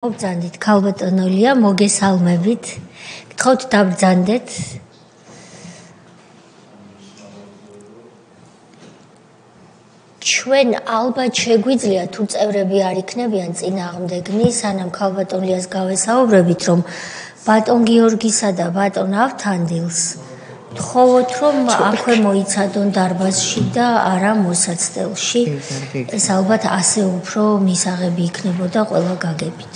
მობრძანდით ქალბატონოლია მოგესალმებით. გთხოვთ დაბრძანდეთ. ჩვენ ალბათ შეგვიძლია თუ წევრები არ იქნებიან წინააღმდეგნი, სანამ ქალბატონლიას გავესაუბრებით, რომ ბატონ გიორგისა და ბატონ ავთანდილს თხოვოთ, რომ აქვე მოიცადონ დარბაზში და არა მოსაცდელში. ეს ალბათ ასე უფრო მისაღები იქნებოდა ყველა გაგებით.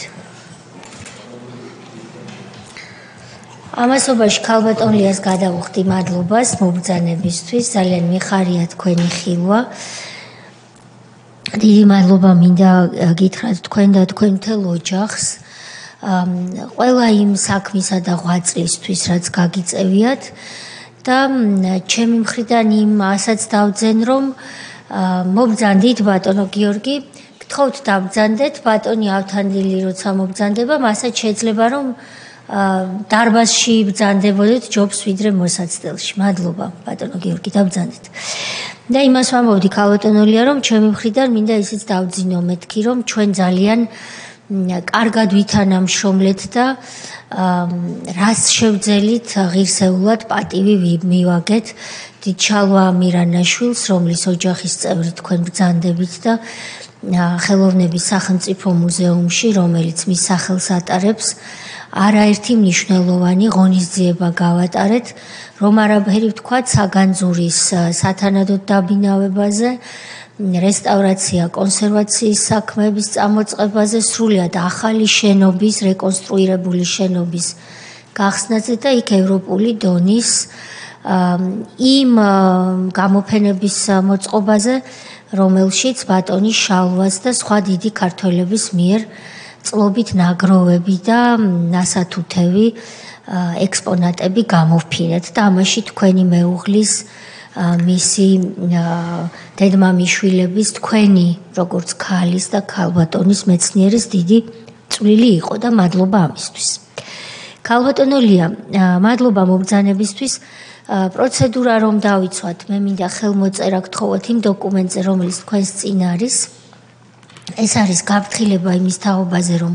ამასობაში ქალბატონლიას გადავუხდი მადლობას მობრძანებისთვის, ძალიან მიხარია თქვენი ხილვა. დიდი მადლობა მინდა გითხრათ თქვენ და თქვენ მთელ ოჯახს. ყველა იმ საქმისა და ღვაწლისთვის, რაც გაგიწევიათ და ჩემი მხრიდან იმ ასაც დავძენ, რომ მობრძანდით ბატონო გიორგი, გთხოვთ დაბრძანდეთ ბატონი ავთანდილი როცა მობრძანდება, მასაც შეიძლება რომ დარბაზში ბრძანდებოდეთ ჯობს ვიდრე მოსაცდელში. მადლობა ბატონო გიორგი, დაბრძანდეთ. და იმას ვამბობდი ქალბატონოლია, რომ ჩემი მხრიდან მინდა ისიც დავძინო მეთქი, რომ ჩვენ ძალიან კარგად ვითანამშრომლეთ და რას შევძელით ღირსეულად პატივი მივაგეთ დიდჩალვა ამირანაშვილს, რომლის ოჯახის წევრი თქვენ ბრძანდებით და ხელოვნების სახელმწიფო მუზეუმში, რომელიც მის სახელს ატარებს, არაერთი მნიშვნელოვანი ღონისძიება გავატარეთ, რომ არაფერი ვთქვათ საგანძურის სათანადოდ დაბინავებაზე, რესტავრაცია, კონსერვაციის საქმეების წამოწყებაზე, სრულიად ახალი შენობის, რეკონსტრუირებული შენობის გახსნაზე და იქ ევროპული დონის იმ გამოფენების მოწყობაზე, რომელშიც ბატონი შალვას და სხვა დიდი ქართველების მიერ წლობით ნაგროვები და ნასათუთევი ექსპონატები გამოვფინეთ და ამაში თქვენი მეუღლის მისი დედმამიშვილების თქვენი როგორც ქალის და ქალბატონის მეცნიერის დიდი წვლილი იყო და მადლობა ამისთვის. ქალბატონოლია, მადლობა მობრძანებისთვის. პროცედურა რომ დავიცვათ, მე მინდა ხელმოწერა გთხოვოთ იმ დოკუმენტზე, რომელიც თქვენს წინ არის. ეს არის გაფრთხილება იმის თაობაზე, რომ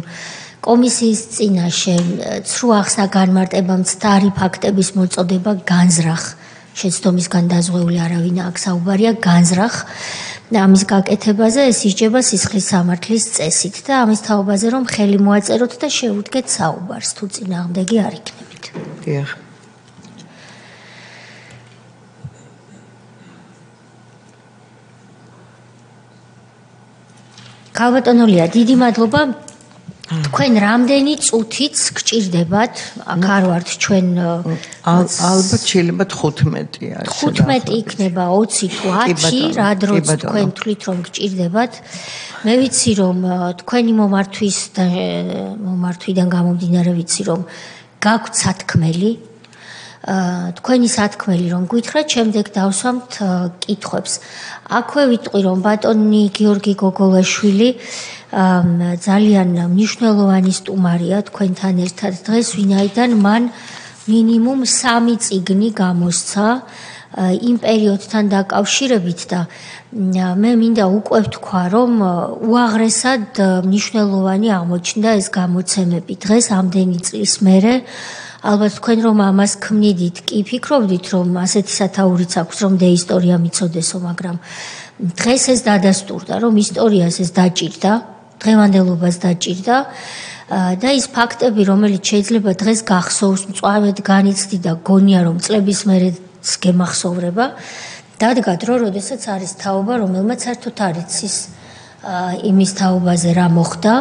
კომისიის წინაშე ცრუ ახსნა განმარტება მცდარი ფაქტების მოწოდება განზრახ შეცდომისგან დაზღვეული არავინ აქ საუბარია განზრახ ამის გაკეთებაზე ეს ისჯება სისხლის სამართლის წესით და ამის თაობაზე რომ ხელი მოაწეროთ და შევუდგეთ საუბარს თუ წინააღმდეგი არ იქნებით. დიახ. ქალბატონოლია, დიდი მადლობა. თქვენ რამდენი წუთიც გჭირდებათ? აქ არ ვართ ჩვენ ალბათ შეიძლება 15 არის. 15 იქნება 20 თუ 10, რა დროც თქვენ თვლით რომ გჭირდებათ. მე ვიცი რომ თქვენი მომართვიდან გამომდინარე ვიცი რომ გაქვთ სათქმელი. თქვენი სათქმელი რომ გითხრათ, შემდეგ დავსვამთ კითხვებს. აქვე ვიტყვი რომ ბატონი გიორგი გოგოლაშვილი ძალიან მნიშვნელოვანი სტუმარია თქვენთან ერთად დღეს, ვინაიდან მან მინიმუმ 3 წიგნი გამოსცა იმ პერიოდთან დაკავშირებით და მე მინდა უკვე ვთქვა, რომ უაღრესად მნიშვნელოვანი აღმოჩნდა ეს გამოცემები. დღეს ამდენი წლის მერე ალბათ თქვენ რომ ამას ქმნიდით, კი ფიქრობდით რომ ასეთი სათაურიც აქვს, რომ ისტორია მიცოდესო, მაგრამ დღეს ეს დადასტურდა, რომ ისტორიას ეს დაჭირდა, დღევანდელობას დაჭირდა და ის ფაქტები, რომელიც შეიძლება დღეს გახსოვს, მწვავედ განიცდი და გონია რომ წლების მერეც გემახსოვრება, დადგა დრო, როდესაც არის თაობა, რომელმაც საერთოდ არ იცის იმის თაობაზე რა მოხდა.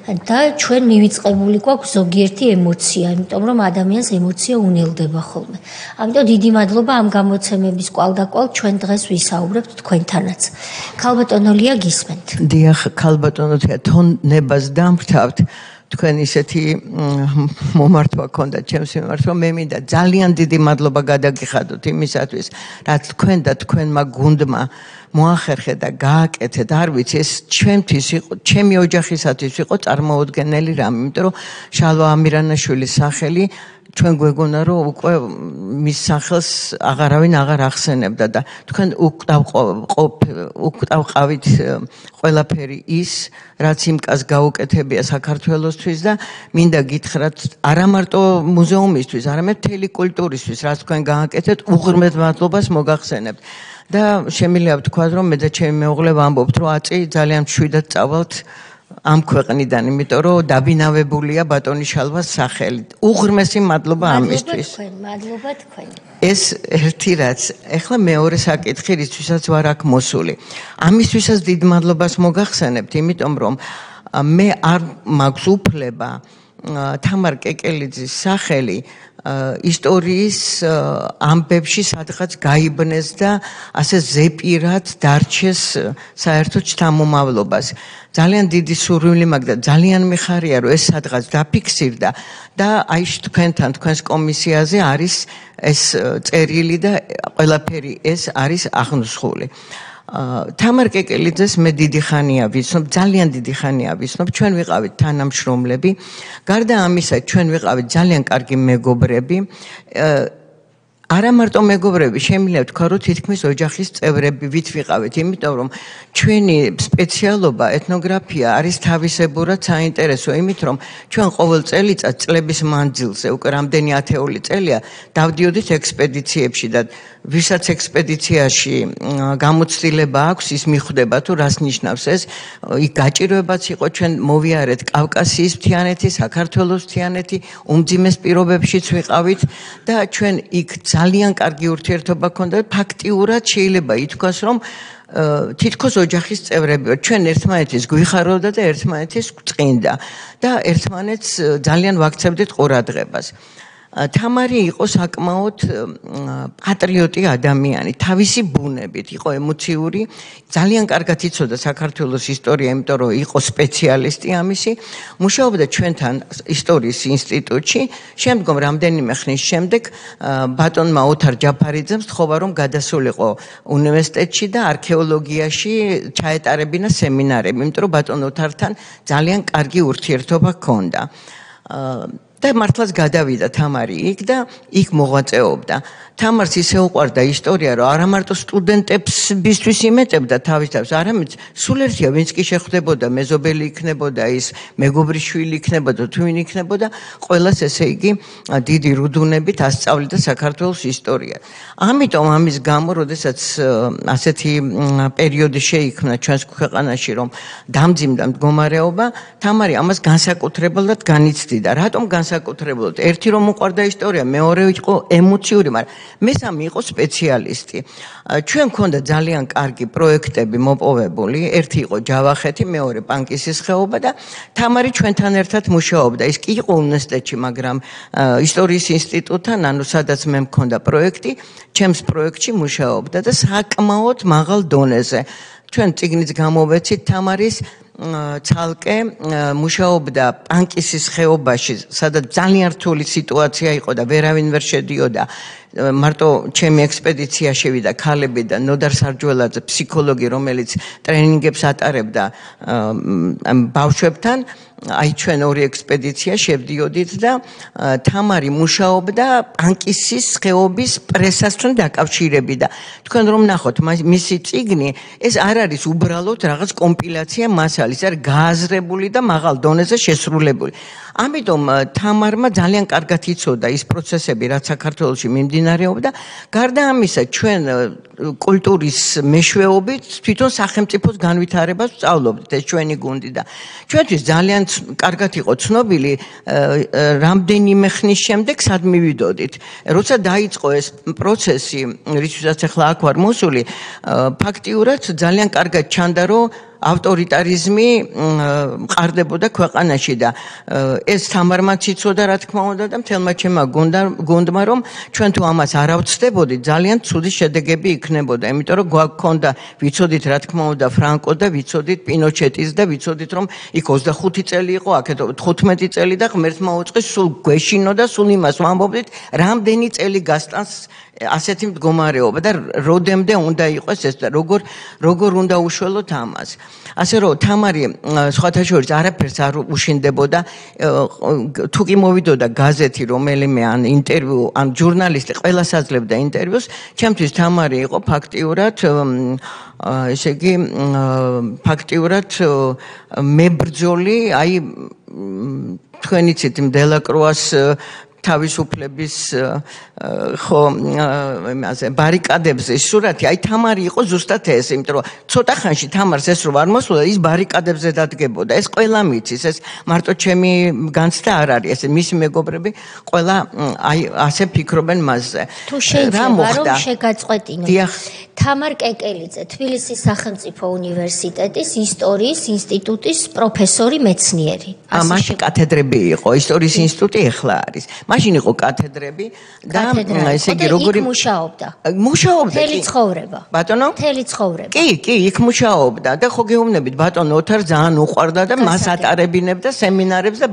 და ჩვენ მივიწყებული გვაქვს ზოგიერთი ემოცია, იმიტომ რომ ადამიანს ემოცია უნელდება ხოლმე. ამიტომ დიდი მადლობა ამ გამოცემების კვალდაკვალ ჩვენ დღეს ვისაუბრებთ თქვენთანაც. ქალბატონოლია გისმენთ. დიახ, ქალბატონოთია, თონებას დამფრთავთ. თქვენ ისეთი მომართვა ქონდა ჩემს მიმართ, რომ მე მინდა ძალიან დიდი მადლობა გადაგიხადოთ იმისათვის, რაც თქვენ და თქვენმა გუნდმა მოახერხე და გააკეთე და არ ვიცი ეს ჩემთვის იყო, ჩემი ოჯახისათვის იყო წარმოუდგენელი რამე, იმიტომ რომ შალვა ამირანაშვილის სახელი ჩვენ გვეგონა რომ უკვე მის სახელს აღარავინ აღარ ახსენებდა და თქვენ უკტავყავით ყველაფერი ის რაც იმკას გაუკეთებია საქართველოსთვის და მინდა გითხრათ არა მარტო მუზეუმისთვის არამედ მთელი კულტურისთვის რაც თქვენ გააკეთეთ უღრმედ მადლობას მოგახსენებთ და შემიძლია ვთქვა რომ მე და ჩემი მეუღლე ვამბობთ რომ აწი ძალიან მშვიდად წავალთ ამ ქვეყნიდან, იმიტომ რომ დაბინავებულია ბატონი შალვას სახელით. უღრმესი მადლობა ამისთვის. მადლობა თქვენ. ეს ერთი რაც. ეხლა მეორე საკითხი, რისთვისაც ვარ აქ მოსული. ამისთვისაც დიდ მადლობას მოგახსენებთ, იმიტომ რომ მე არ მაქვს უფლება თამარ კეკელიძის სახელი ისტორიის ამბებში სადღაც გაიბნეს და ასე ზეპირად დარჩეს საერთოდ შთამომავლობას. ძალიან დიდი სურვილი მაქვს და ძალიან მიხარია რომ ეს სადღაც დაფიქსირდა და აი თქვენთან თქვენს კომისიაზე არის ეს წერილი და ყველაფერი ეს არის აღნუსხული. თამარ კეკელიძეს მე დიდი ხანია ვიცნობ, ძალიან დიდი ხანია ვიცნობ, ჩვენ ვიყავით თანამშრომლები, გარდა ამისა ჩვენ ვიყავით ძალიან კარგი მეგობრები. არა მარტო მეგობრები, შემიძლია ვთქვა, რომ თითქმის ოჯახის წევრები ვით ვიყავით, იმიტომ რომ ჩვენი სპეციალობა ეთნოგრაფია არის თავისებურად საინტერესო, იმით რომ ჩვენ ყოველ წელიწად წლების მანძილზე, უკვე რამდენი ათეული წელია, დავდიოდით ექსპედიციებში და ვისაც ექსპედიციაში გამოცდილება აქვს, ის მიხვდება თუ რას ნიშნავს ეს, იქ გაჭირვებაც იყო ჩვენ მოვიარეთ კავკასიის მთიანეთი, საქართველოს მთიანეთი, უმძიმეს პირობებშიც ვიყავით და ჩვენ იქ ძალიან კარგი ურთიერთობა ჰქონდა და ფაქტიურად შეიძლება ითქვას, რომ თითქოს ოჯახის წევრები ვართ. ჩვენ ერთმანეთის გვიხაროვდა და ერთმანეთის გვწყინდა და ერთმანეთს ძალიან ვაქცევდით ყურადღებას. თამარი იყო საკმაოდ პატრიოტი ადამიანი, თავისი ბუნებით, იყო ემოციური, ძალიან კარგად იცოდა საქართველოს ისტორია, იმიტომ რომ იყო სპეციალისტი ამისი, მუშაობდა ჩვენთან ისტორიის ინსტიტუტში, შემდგომ რამდენიმე ხნის შემდეგ ბატონმა ოთარ ჯაფარიძემ სთხოვა რომ გადასულიყო უნივერსიტეტში და არქეოლოგიაში ჩაეტარებინა სემინარები, იმიტომ რომ ბატონ ოთართან ძალიან კარგი ურთიერთობა ჰქონდა. და მართლაც გადავიდა თამარი იქ და იქ მოღვაწეობდა. თამარს ისე უყვარდა ისტორია, რომ არა მარტო სტუდენტებისთვის იმეტებდა თავის, არამედ სულ ერთია, ვინც კი შეხვდებოდა, მეზობელი იქნებოდა, ის მეგობრის შვილი იქნებოდა, თუ ვინ იქნებოდა, ყველას ესე იგი დიდი რუდუნებით ასწავლიდა საქართველოს ისტორია. ამიტომ ამის გამო, როდესაც ასეთი პერიოდი შეიქმნა ჩვენს ქვეყანაში, რომ დამძიმდა მდგომარეობა, თამარი ამას განსაკუთრებულად განიცდიდა. რატომ განსაკუთრებულად? ერთი რომ უყვარდა ისტორია, მეორე იყო ემოციური, მაგრამ მესამე იყო სპეციალისტი. ჩვენ გქონდა ძალიან კარგი პროექტები მოპოვებული, ერთი იყო ჯავახეთი, მეორე პანკისის ხეობა და თამარი ჩვენთან ერთად მუშაობდა. ის კი იყო უნივერსიტეტში, მაგრამ ისტორიის ინსტიტუტთან, ანუ სადაც მე მქონდა პროექტი, ჩემს პროექტში მუშაობდა და საკმაოდ მაღალ დონეზე. ჩვენ წიგნიც გამოვეცით თამარის ცალკე მუშაობდა პანკისის ხეობაში, სადაც ძალიან რთული სიტუაცია იყო და ვერავინ ვერ შედიოდა. მარტო ჩემი ექსპედიცია შევიდა ქალები და ნოდარ სარჯველაძე ფსიქოლოგი, რომელიც ტრენინგებს ატარებდა ბავშვებთან, აი ჩვენ ორი ექსპედიცია შევდიოდით და თამარი მუშაობდა პანკისის ხეობის პრესასთან დაკავშირებით და თქვენ რომ ნახოთ მისი წიგნი, ეს არ არის უბრალოდ რაღაც კომპილაცია მასალის, არის გააზრებული და მაღალ დონეზე შესრულებული. ამიტომ თამარმა ძალიან კარგად იცოდა ის პროცესები, რაც საქართველოში მიმდინარეობდა. გარდა ამისა, ჩვენ კულტურის მეშვეობით თვითონ სახელმწიფოს განვითარებას ვსწავლობდით, ეს ჩვენი გუნდი და ჩვენთვის ძალიან კარგად იყო ცნობილი რამდენიმე ხნის შემდეგ სად მივიდოდით. როცა დაიწყო ეს პროცესი, რითაც ახლა აქ ვარ მოსული, ფაქტიურად ძალიან კარგად ჩანდა, რომ ავტორიტარიზმი მყარდებოდა ქვეყანაში და ეს თამარმაც იცოდა, რა თქმა უნდა და მთელმა ჩემმა გუნდმა, რომ ჩვენ თუ ამას არ ავწდებოდით, ძალიან ცუდი შედეგები იქნებოდა, იმიტომ რომ გვაქონდა, ვიცოდით რა თქმა უნდა ფრანკო და ვიცოდით პინოჩეტის და ვიცოდით რომ იქ 25 წელი იყო, აქეთ 15 წელი და ღმერთმა უწყის, სულ გვეშინო და სულ იმას ვამბობდით, რამდენი წელი გასტანს ასეთი მდგომარეობა და როდემდე უნდა იყოს ეს და როგორ უნდა უშველოთ ამას. ასე რომ თამარი სხვათა შორის არაფერს არ უშინდებოდა თუ კი მოვიდოდა გაზეთი რომელიმე ან ინტერვიუ ან ჟურნალისტი ყველას აძლევდა ინტერვიუს ჩემთვის თამარი იყო ფაქტიურად ესე იგი ფაქტიურად მებრძოლი აი თქვენი ცით დელაკრუას თავისუფლების ხო იმაზე ბარიკადებზე სურათი აი თამარი იყო ზუსტად ეს იმიტომ რომ ცოტა ხანში თამარს ეს რო არ მოსულა ის ბარიკადებზე დადგებოდა ეს ყველა მიცის ეს მარტო ჩემი განცდა არ არის ეს მისი მეგობრები ყველა აი ასე ფიქრობენ მასზე თუ შეიძლება რომ შეგაწყვეტინო თამარ კეკელიძე თბილისის სახელმწიფო უნივერსიტეტის ისტორიის ინსტიტუტის პროფესორი მეცნიერი მაშინ კათედრები იყო ისტორიის ინსტიტუტი ახლა არის მაშინ იყო კათედრები და ესე იგი როგორი მუშაობდა მთელი ცხოვრება ბატონო მთელი ცხოვრება კი იქ მუშაობდა და ხო გეუბნებით ბატონო ოთარ ძალიან უყვარდა და მას ატარებინებდა სემინარებს და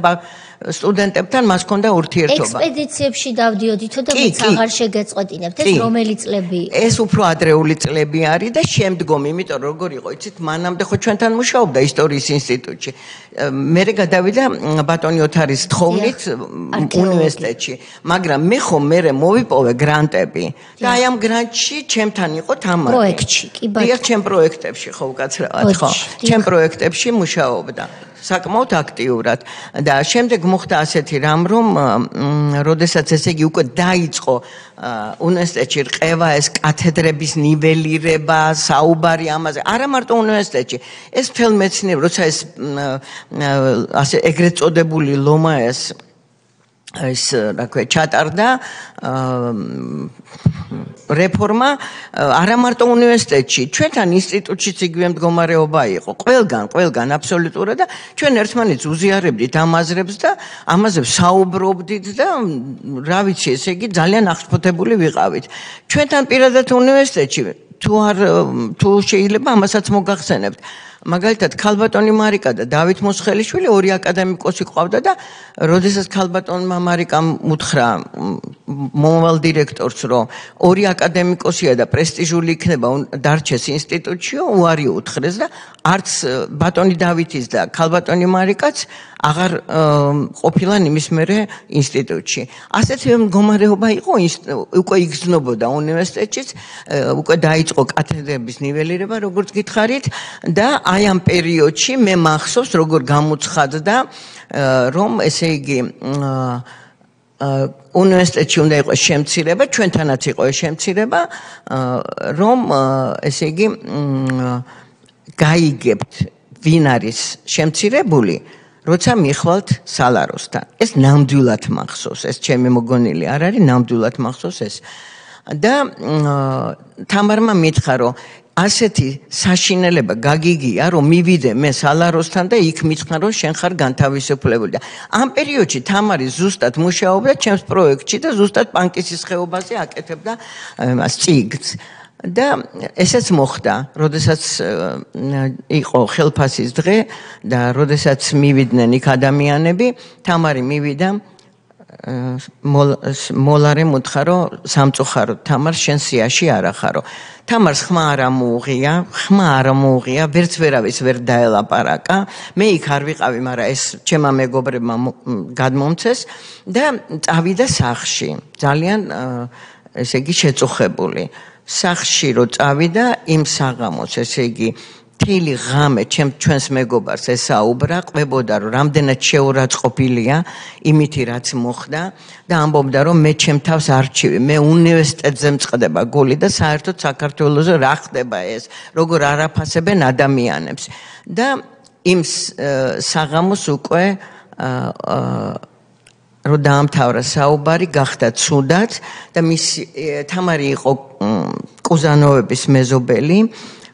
სტუდენტებთან მას ჰქონდა ურთიერთობა ექსპედიციებში დავდიოდითო და მეც აღარ შეგეწყვეტინებთ ეს რომელი წლები იყო ეს უფრო ადრეული წლები არის და შემდგომ იმიტომ როგორ იყო იცით მანამდე ხო ჩვენთან მუშაობდა ისტორიის ინსტიტუტში მერე გადავიდა ბატონი ოთარის თხოვნით უნივერსიტეტში მაგრამ მე ხო მერე მოვიპოვე გრანტები და აი ამ გრანტში ჩემთან იყო თამარი პროექტში კი ბატონო ჩემ პროექტებში ხო უკაცრავად ხო ჩემ პროექტებში მუშაობდა საკმაოდ აქტიურად და შემდეგ მოხდა ასეთი რამ რომ როდესაც ესე იგი უკვე დაიწყო უნივერსიტეტში რყევა ეს კათედრების ნიველირება საუბარი ამაზე არა მარტო უნივერსიტეტში ეს მთელ მეცნიერებაში როცა ეს ასე ეგრეთ წოდებული ლომაეს ეს რა ქვია ჩატარდა რეფორმა არა მარტო უნივერსიტეტში ჩვენთან ინსტიტუტშიც იგივე მდგომარეობა იყო ყველგან აბსოლუტურად და ჩვენ ერთმანეთს უზიარებდით ამ აზრებს და ამაზე საუბრობდით და რა ვიცი ესე იგი ძალიან აღშფოთებული ვიყავით ჩვენთან პირადად უნივერსიტეტში თუ შეიძლება ამასაც მოგახსენებთ მაგალითად ქალბატონი მარიკა და დავით მოსხელიშვილი ორი აკადემიკოსი ყავდა და როდესაც ქალბატონმა მარიკამ უთხრა მომავალ დირექტორს რომ ორი აკადემიკოსია და პრესტიჟული იქნება დარჩეს ინსტიტუტშიო უარი უთხრეს და არც ბატონი დავითის და ქალბატონი მარიკაც აღარ ყოფილან იმის მერე ინსტიტუტში. ასეთი მდგომარეობა იყო უკვე იგრძნობოდა უნივერსიტეტშიც, უკვე დაიწყო კათედრების ნიველირება, როგორც გითხარით და აი ამ პერიოდში მე მახსოვს როგორ გამოცხადდა რომ ესე იგი უნივერსიტეტში უნდა იყოს შემცირება, ჩვენთანაც იყო ეს შემცირება, რომ ესე იგი გაიგებთ ვინ არის შემცირებული როცა მიხვალთ სალაროსთან. ეს ნამდვილად მახსოვს, ეს ჩემი მოგონილი არ არის, ნამდვილად მახსოვს ეს. და თამარმა მითხრა, რომ ასეთი საშინელება გაგიგია, რომ მივიდე მე სალაროსთან და იქ მითხრა, რომ შენ ხარ განთავისუფლებული. და ამ პერიოდში თამარი ზუსტად მუშაობდა ჩემს პროექტში და ზუსტად პანკისის ხეობაზე აკეთებდა მას წიგნს. და ესეც მოხდა, როდესაც იყო ხელფასის დღე და როდესაც მივიდნენ იქ ადამიანები, თამარი მივიდა მოლარე მოთხა რომ სამწუხარო თამარ შენ სიაში არ ახარო. თამარს ხმა არ მოუღია, ვერც ვერავის ვერ დაელაპარაკა. მე იქ არ ვიყავი, მაგრამ ეს ჩემმა მეგობრებმა გადმომცეს და წავიდა სახლში. ძალიან ესე იგი შეწუხებული. სახში რო წავიდა იმ საღამოს ესე იგი მთელი ღამე ჩვენს მეგობარს ესაუბრა ყვებოდა რომ რამდენად შეურაცხყოფილია იმითი რაც მოხდა და ამბობდა რომ მე ჩემ თავს არჩივი მე უნივერსიტეტზე მწყდება გული და საერთოდ საქართველოზე რა ხდება ეს როგორ არაფასებენ ადამიანებს და იმ საღამოს უკვე რომ დაამთავრა საუბარი გახდა ცუდად და თამარი იყო კუზანოვების მეზობელი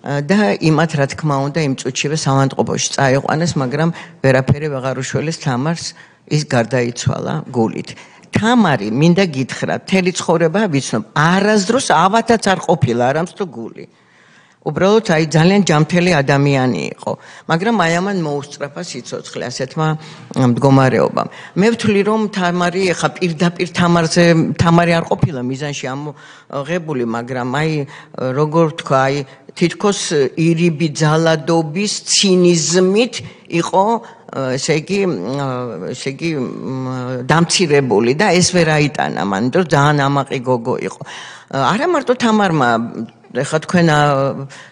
და იმათ რა თქმა უნდა იმ წუთშივე სამანტყოფოში წაიყვანეს, მაგრამ ვერაფერი ვეღარ უშველეს თამარს, ის გარდაიცვალა გულით. თამარი მინდა გითხრა, მთელი ცხოვრება ვიცნობ, არასდროს ავათაც არ ყოფილა არამს თუ გული. უბრალოდ აი ძალიან ჯანმრთელი ადამიანი იყო, მაგრამ აი ამან მოუსწრაფა სიცოცხლე ასეთმა მდგომარეობამ. მე ვთვლი რომ თამარი ეხა პირდაპირ თამარი არ ყოფილა მიზანში ამოღებული, მაგრამ აი როგორ თქვა, აი თითქოს ირიბი ძალადობის ცინიზმით იყო ესე იგი დამცირებული და ეს ვერ აიტანა მან, იმიტომ რომ ძალიან ამაყი გოგო იყო. არა მარტო თამარმა ეხლა თქვენ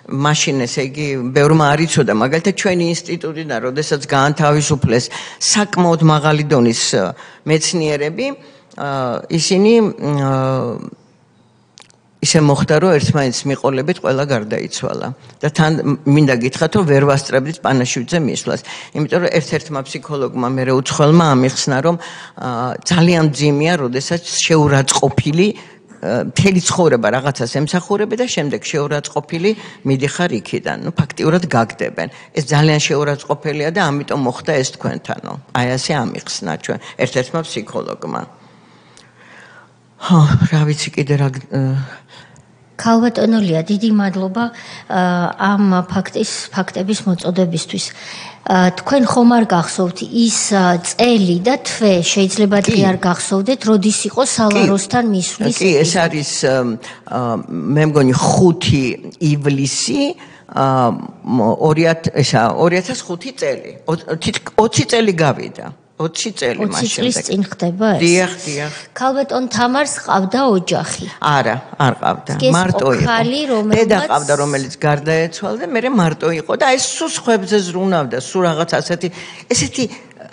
მაშინ ესე იგი ბევრმა არ იცოდა, მაგალითად ჩვენი ინსტიტუტიდან როდესაც გაანთავისუფლეს საკმაოდ მაღალი დონის მეცნიერები, ისინი ისე მოხდა რომ ერთმანეთს მიყოლებით ყველა გარდაიცვალა და თან მინდა გითხრათ რომ ვერ ვასწრებდით პანაშვიდზე მისვლას, იმიტომ რომ ერთ-ერთმა ფსიქოლოგმა მე უცხოელმა ამიხსნა რომ ძალიან ძიმეა როდესაც შეურაცხყოფილი მთელი ცხოვრება რაღაცას ემსახურები და შემდეგ შეურაცხყოფილი მიდიხარ იქიდან. ფაქტიურად გაგდებენ. ეს ძალიან შეურაცხყოფელია და ამიტომ მოხდა ეს თქვენთანო. აი ასე ამიხსნა ჩვენ ერთ-ერთმა ფსიქოლოგმა. რა ვიცი კიდე რა ქალბატონოლია, დიდი მადლობა ამ ფაქტების მოწოდებისთვის. თქვენ ხომ არ გახსოვთ ის წელი და თვე, შეიძლება კი არ გახსოვდეთ, როდის იყო სალაროსთან მისვლის? კი, ეს არის მე მგონი 5 ივლისი 2005 წელი. 20 წელი გავიდა. 20 წელი მაშინ. 20 წლის წინ ხდება ეს? დიახ. ქალბატონ თამარს ყავდა ოჯახი? არა, არ ყავდა. მარტო იყო. დედა ყავდა, რომელიც გარდაეცვალა და მე მარტო იყო და ეს სულ სხვებზე ზრუნავდა, სულ რაღაც ესეთი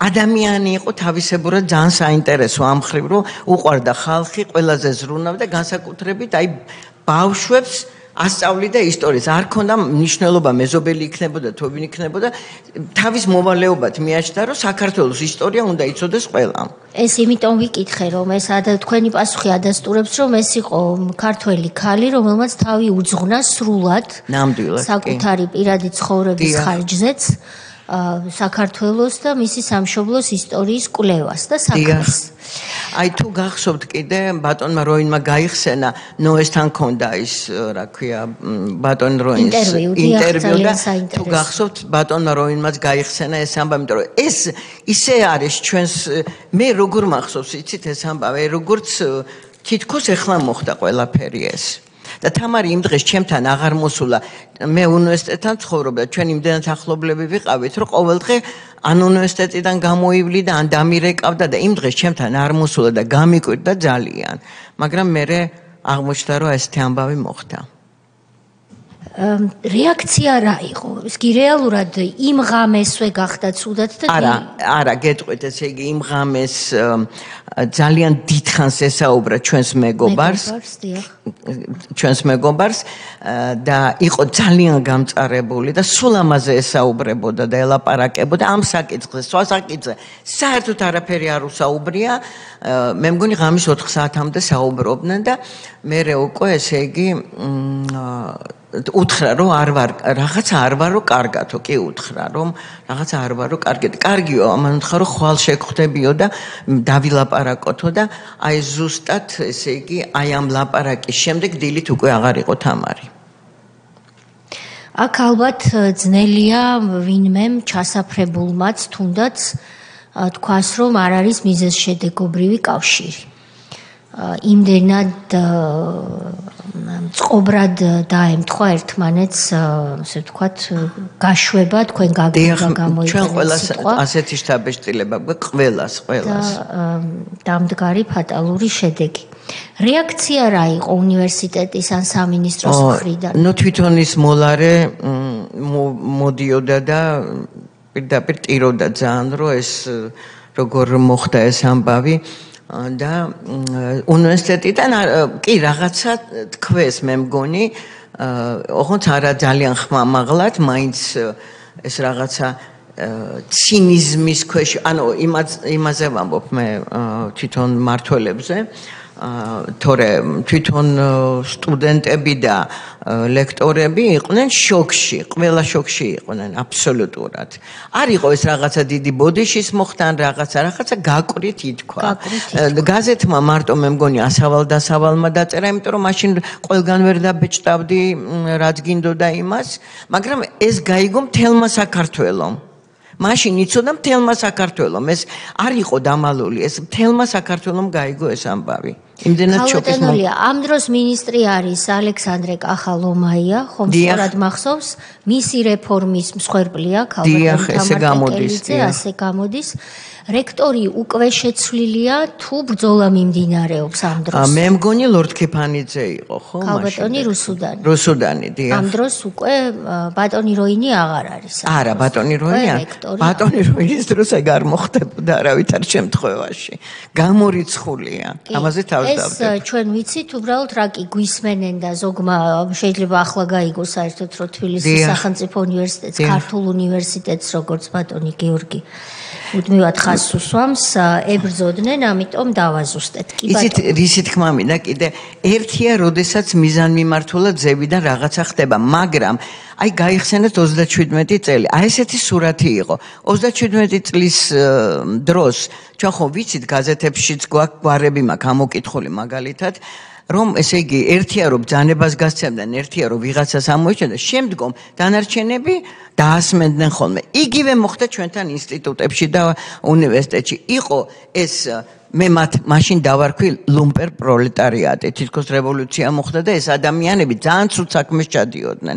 ადამიანი იყო თავისებურად ძალიან საინტერესო ამ ხრივ, რომ უყვარდა ხალხი, ყველაზე ზრუნავდა, განსაკუთრებით აი ბავშვებს ასწავლიდა ისტორიას, არ ქონდა მნიშვნელობა მეზობელი იქნებოდა თუ ვინ იქნებოდა, თავის მოვალეობად მიაჩნდა რომ საქართველოს ისტორია უნდა იცოდეს ყველამ. ეს იმიტომ ვიკითხე რომ ეს თქვენი პასუხი ადასტურებს რომ ეს იყო ქართველი ქალი, რომელმაც თავი უძღვნა სრულად საკუთარი პირადი ცხოვრების ხარჯზეც საქართველოს და მისი სამშობლოს ისტორიის კვლევას და საქმეს. აი თუ გახსოვთ კიდე ბატონმა როინმა გაიხსენა ნოესთან ქონდა ის რა ქვია ბატონ როინს ინტერვიუ და თუ გახსოვთ ბატონმა როინმაც გაიხსენა ეს ამბავი, იმიტომ რომ ეს ისე არის ჩვენს მე როგორ მახსოვს იცით ეს ამბავი, როგორც თითქოს ეხლა მოხდა ყველაფერი ეს. და თამარი იმ დღეს ჩემთან აღარ მოსულა. მე უნივერსიტეტთან ცხოვრობდა, ჩვენ იმდენად ახლობლები ვიყავით, რომ ყოველდღე ან უნივერსიტეტიდან გამოივლი და ან დამირეკავდა და იმ დღეს ჩემთან არ მოსულა და გამიკვირდა ძალიან. მაგრამ მე აღმოჩნდა, რომ ესეთი ამბავი მოხდა. რეაქცია რა იყო? ის კი რეალურად იმ ღამესვე გახდა ცუდად და არა, გეტყვით, ესე იგი იმ ღამეს ძალიან დიდხანს ესაუბრა ჩვენს მეგობარს და იყო ძალიან გამწარებული და სულ ამაზე ესაუბრებოდა და ელაპარაკებოდა ამ საკითხზე, სხვა საკითხზე. საერთოდ არაფერი არ უსაუბრია. მე მგონი ღამის 4 საათამდე საუბრობდნენ და მე უკვე ესე იგი უთხრა რომ რაღაცა არ ვარო კარგათო, კი უთხრა რომ რაღაცა არ ვარო კარგეთ. კარგიო, ამან უთხრა რომ ხვალ შეგხვდებიო და დავილაპარაკოთო და აი ზუსტად ესე იგი აი ამ ლაპარაკის შემდეგ დილით უკვე აღარ იყო თამარი. აქ ალბათ ძნელია ვინმემ ჩასაფრებულმაც თუნდაც თქვას რომ არ არის მიზეზშედეგობრივი კავშირი. იმდენად წყობრად დაემთხვა ერთმანეთს, ასე ვთქვათ, გაშვება თქვენ გამოიყენეთ. ჩვენ ყველას ასეთი შთაბეჭდილება გვაქვს ყველას. დამდგარი ფატალური შედეგი. რეაქცია რა იყო უნივერსიტეტის ან სამინისტროს მხრიდან? თვითონ ის მოლარე მოდიოდა და პირდაპირ ტიროდა ძალიან, რომ ეს როგორ მოხდა ეს ამბავი. და უნივერსიტეტიდან კი რაღაცა თქვეს მე მგონი, ოღონდ არა ძალიან ხმამაღლად, მაინც ეს რაღაცა ცინიზმის ქვეშ, ანუ იმაზე ვამბობ მე თვითონ მართველებზე, თორე თვითონ სტუდენტები და ლექტორები იყვნენ შოქში, ყველა შოქში იყვნენ აბსოლუტურად. არ იყო ეს რაღაცა დიდი ბოდიშის მოხდან, რაღაცა გაკვრით ითქვა. გაზეთმა მარტო მე მგონი ასავალ-დასავალმა დაწერა, იმიტომ რომ მაშინ ყველგან ვერ დაბეჭდავდი რაც გინდოდა იმას, მაგრამ ეს გაიგო მთელმა საქართველომ. მაშინ იცოდა მთელმა საქართველომ, ეს არ იყო დამალული, ეს მთელმა საქართველომ გაიგო ეს ამბავი. იმდენად შოკის ხალხატონია, ამ დროს ministri არის ალექსანდრე კახალომაია, ხომ სწორად მახსოვს, მისი რეფორმის მსხვერპლია ხალხატონია, ასე გამოდის. რექტორი უკვე შეცვლილია თუ ბრძოლა მიმდინარეობს ამ დროს? მე მგონი ლორდ ქიფანიძე იყო, ხო? ხალხატონი რუსუდანი. რუსუდანი, დიახ. ამ დროს უკვე ბატონი როინი აღარ არის. არა, ბატონი როინი. ბატონი როინის დროს ეგ არ მოხდებოდა არავითარ შემთხვევაში. გამორიცხულია. ამაზე თავს ეს ჩვენ ვიცით, უბრალოდ რა კი გვისმენენ და ზოგმა შეიძლება ახლა გაიგოს საერთოდ რომ თბილისის სახელმწიფო უნივერსიტეტს, ქართულ უნივერსიტეტს, როგორც ბატონი გიორგი უდმივად ხაზს უსვამს, ებრძოდნენ, ამიტომ დავაზუსტეთ. იცით, რისი თქმა მინდა კიდე ერთია, როდესაც მიზანმიმართულად ზევიდან რაღაცა ხდება, მაგრამ აი გაიხსენეთ 37 წელი. აი ესეთი სურათი იყო. 37 წლის დროს ჩვენ ხო ვიცით გაზეთებშიც გვარები მაქვს ამოკითხული მაგალითად რომ ესე იგი ერთია რომ ბრძანებას გასცემდნენ, ერთია რომ ვიღაცას ამოიჩენდა, შემდგომ დანარჩენები დაასმენდნენ ხოლმე. იგივე მოხდა ჩვენთან ინსტიტუტებში და უნივერსიტეტში. იყო ეს მე მაშინ დავარქვი ლუმპერ პროლეტარიატი. თითქოს რევოლუცია მოხდა და ეს ადამიანები ძალიან ცუდ საქმეს ჩადიოდნენ.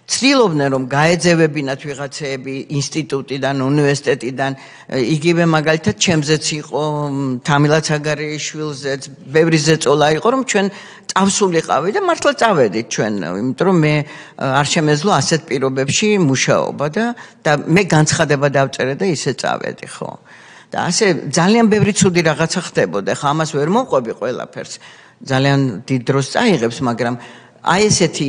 ცდილობდნენ რომ გაეძევებინათ ვიღაცეები ინსტიტუტიდან, უნივერსიტეტიდან. იგივე მაგალითად ჩემზეც იყო, თამილად საგარეიშვილზეც, ბევრი ზეწოლა იყო რომ ჩვენ წავსულიყავი და მართლა წავედით ჩვენ, იმიტომ რომ მე არ შემეძლო ასეთ პირობებში მუშაობა და მე განცხადება დავწერე და ისე წავედი, ხო? და ასე ძალიან ბევრი ცუდი რაღაცა ხდებოდა. ხა ამას ვერ მომყვები ყველაფერს. ძალიან დიდ დროს წაიღებს, მაგრამ აი ესეთი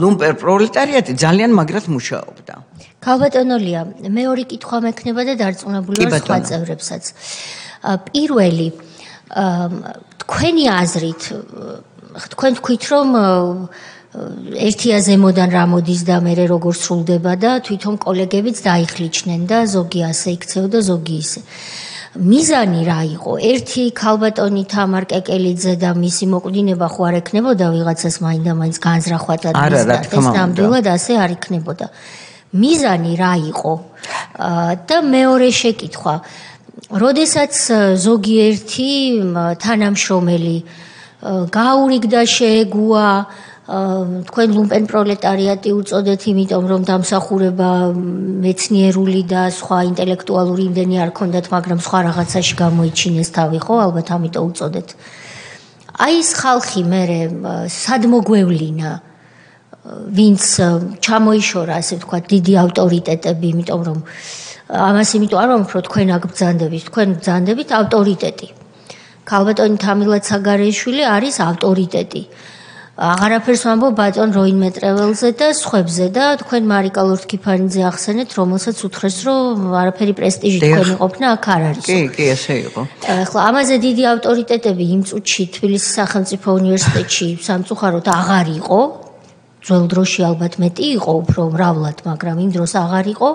ლუმპერ პროლეტარიატი ძალიან მაგრად მუშაობდა. ქალბატონოლია, მეორე კითხვა მექნება და დარწმუნებული ვარ სხვა წევრებსაც. პირველი, თქვენი აზრით, თქვენ თქვით რომ ერთია ზემოდან რა მოდის და მე როგორ სრულდება და თვითონ კოლეგებიც დაიხლიჩნენ და ზოგი ასე იქცეოდა, ზოგი ისე. მიზანი რა იყო? ერთი ქალბატონი თამარ კეკელიძე და მისი მოკვდინება ხო არ ექნებოდა ვიღაცას მაინდა-მაინც განზრახვად და ეს ნამდვილად ასე არ იქნებოდა. მიზანი რა იყო? და მეორე შეკითხვა. როდესაც ზოგიერთი თანამშრომელი გაურიგდა, შეეგუა თქვენ ლუმპენ პროლეტარიატი უწოდეთ, იმიტომ რომ დამსახურება მეცნიერული და სხვა ინტელექტუალური იმდენი არ ქონდათ, მაგრამ სხვა რაღაცაში გამოიჩინეს თავი, ხო, ალბათ ამიტომ უწოდეთ. აი ეს ხალხი მერე სად მოგვევლინა, ვინც ჩამოიშორა, ასე ვთქვათ, დიდი ავტორიტეტები, იმიტომ რომ ამას იმიტომ არ ვამბობ, რომ თქვენ აქ ბრძანდებით, თქვენ ბრძანდებით ავტორიტეტი. ქალბატონი თამილად საგარეიშვილი არის ავტორიტეტი. აღარაფერს ვამბობ ბატონ როინ მეტრეველზე და სხვებზე და თქვენ მარიკა ლორთქიფანიძე ახსენეთ, რომელსაც უთხრეს, რომ არაფერი პრესტიჟი თქვენი ყოფნა აქ არ არის. კი, ესე იყო. ახლა ამაზე დიდი ავტორიტეტები იმ წუთში თბილისის სახელმწიფო უნივერსიტეტში სამწუხაროდ აღარ იყო. ძველ დროში ალბათ მეტი იყო, უფრო მრავლად, მაგრამ იმ დროს აღარ იყო.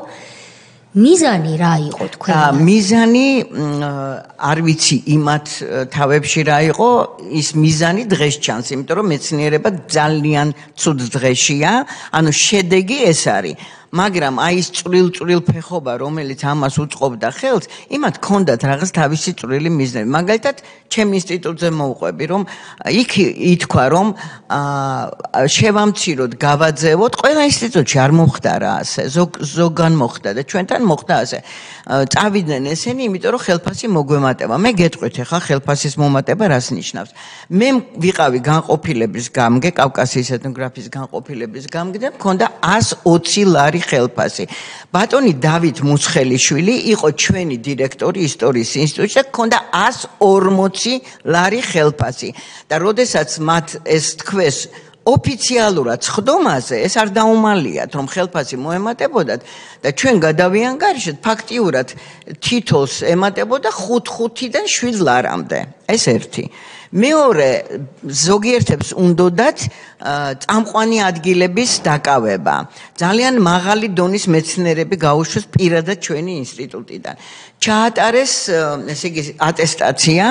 მიზანი რა იყო თქვენ? მიზანი არ ვიცი იმათ თავებში რა იყო, ის მიზანი დღეს ჩანს, იმიტომ რომ მეცნიერება ძალიან ცუდ დღეშია, ანუ შედეგი ეს არის. მაგრამ აი ეს წვრილ ფეხობა, რომელიც ამას უწყობდა ხელს, იმათ ჰქონდათ რაღაც თავისი წვრილი მიზნები. მაგალითად, ჩემ ინსტიტუტზე მოვყვები, რომ იქ ითქვა, რომ შევამციროთ, გავაძევოთ, ყველა ინსტიტუტში არ მოხდა რა ასე, ზოგან მოხდა და ჩვენთან მოხდა ასე. წავიდნენ ესენი, იმიტომ რომ ხელფასი მოგვემატება. მე გეტყვით ახლა ხელფასის მომატება რას ნიშნავს? მე ვიყავი განყოფილების გამგე, კავკასიის ეთნოგრაფიის განყოფილების გამგე და მქონდა 120 ლარი ხელფასი. ბატონი დავით მუსხელიშვილი იყო ჩვენი დირექტორი ისტორიის ინსტიტუტში და ჰქონდა 140 ლარი ხელფასი. და როდესაც მათ ეს თქვეს ოფიციალურად ხდომაზე, ეს არ დაუმალიათ, რომ ხელფასი მოემატებოდათ და ჩვენ გადავიანგარიშეთ, ფაქტიურად თითოს ემატებოდა 5-5-დან 7 ლარამდე. ეს ერთი. მეორე ზოგიერთებს უნდათ წამყვანი ადგილების დაკავება. ძალიან მაღალი დონის მეცნიერები გაუშვეს პირადად ჩვენი ინსტიტუტიდან. ჩაატარეს, ესე იგი, ატესტაცია,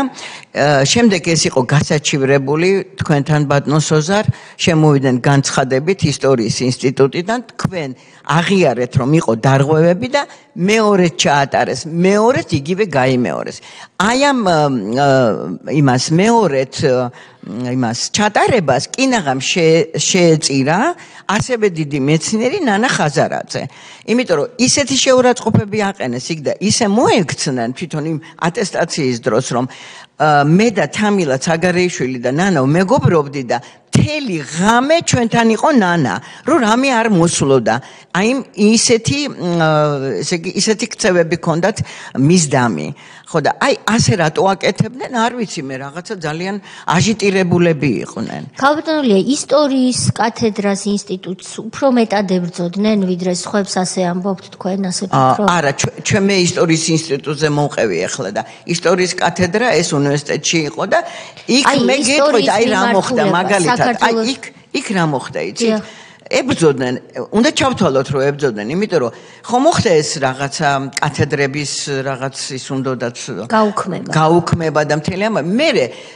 შემდეგ ეს იყო გასაჩივრებული თქვენთან ბატონო სოზარ, შემოვიდნენ განცხადებით ისტორიის ინსტიტუტიდან, თქვენ აღიარეთ, რომ იყო დარღვევები და მეორედ ჩაატარეს, მეორედ იგივე გაიმეორეს. აი ამ იმას მეორედ იმას ჩატარებას კინაღამ შეეწირა ასევე დიდი მეცნიერი ნანა ხაზარაძე. იმიტომ რომ ისეთი შეურაცხყოფები აყენეს იქ და ისე მოექცნენ თვითონ იმ ატესტაციის დროს, რომ მე და თამილა ცაგარეიშვილი და ნანა მეგობრობდი და მთელი ღამე ჩვენთან იყო ნანა, რომ რამე არ მოსვლოდა. აი ისეთი ესე იგი ისეთი ქცევები ჰქონდათ მისდამი. ხო და აი ასე რატო აკეთებდნენ, არ ვიცი მე, რაღაცა ძალიან აჟიტირებულები იყვნენ. ქალბატონია, ისტორიის კათედრას ინსტიტუტს უფრო მეტად ებრძოდნენ, ვიდრე სხვებს ასე ამბობთ თქვენ, ასე ვფიქრობ? არა, ჩვენ მე ისტორიის ინსტიტუტზე მომყევი ახლა და ისტორიის კათედრა ეს უნივერსიტეტში იყო და იქ მე გეტყვით, აი რა მოხდა მაგალითად, აი იქ რა მოხდა, იცით? ებრძოდნენ, უნდა ჩავთვალოთ, რომ ებრძოდნენ, იმიტომ რომ ხო მოხდა ეს რაღაცა კათედრების რაღაც ის უნდათ გაუქმება და მთელი ამ მე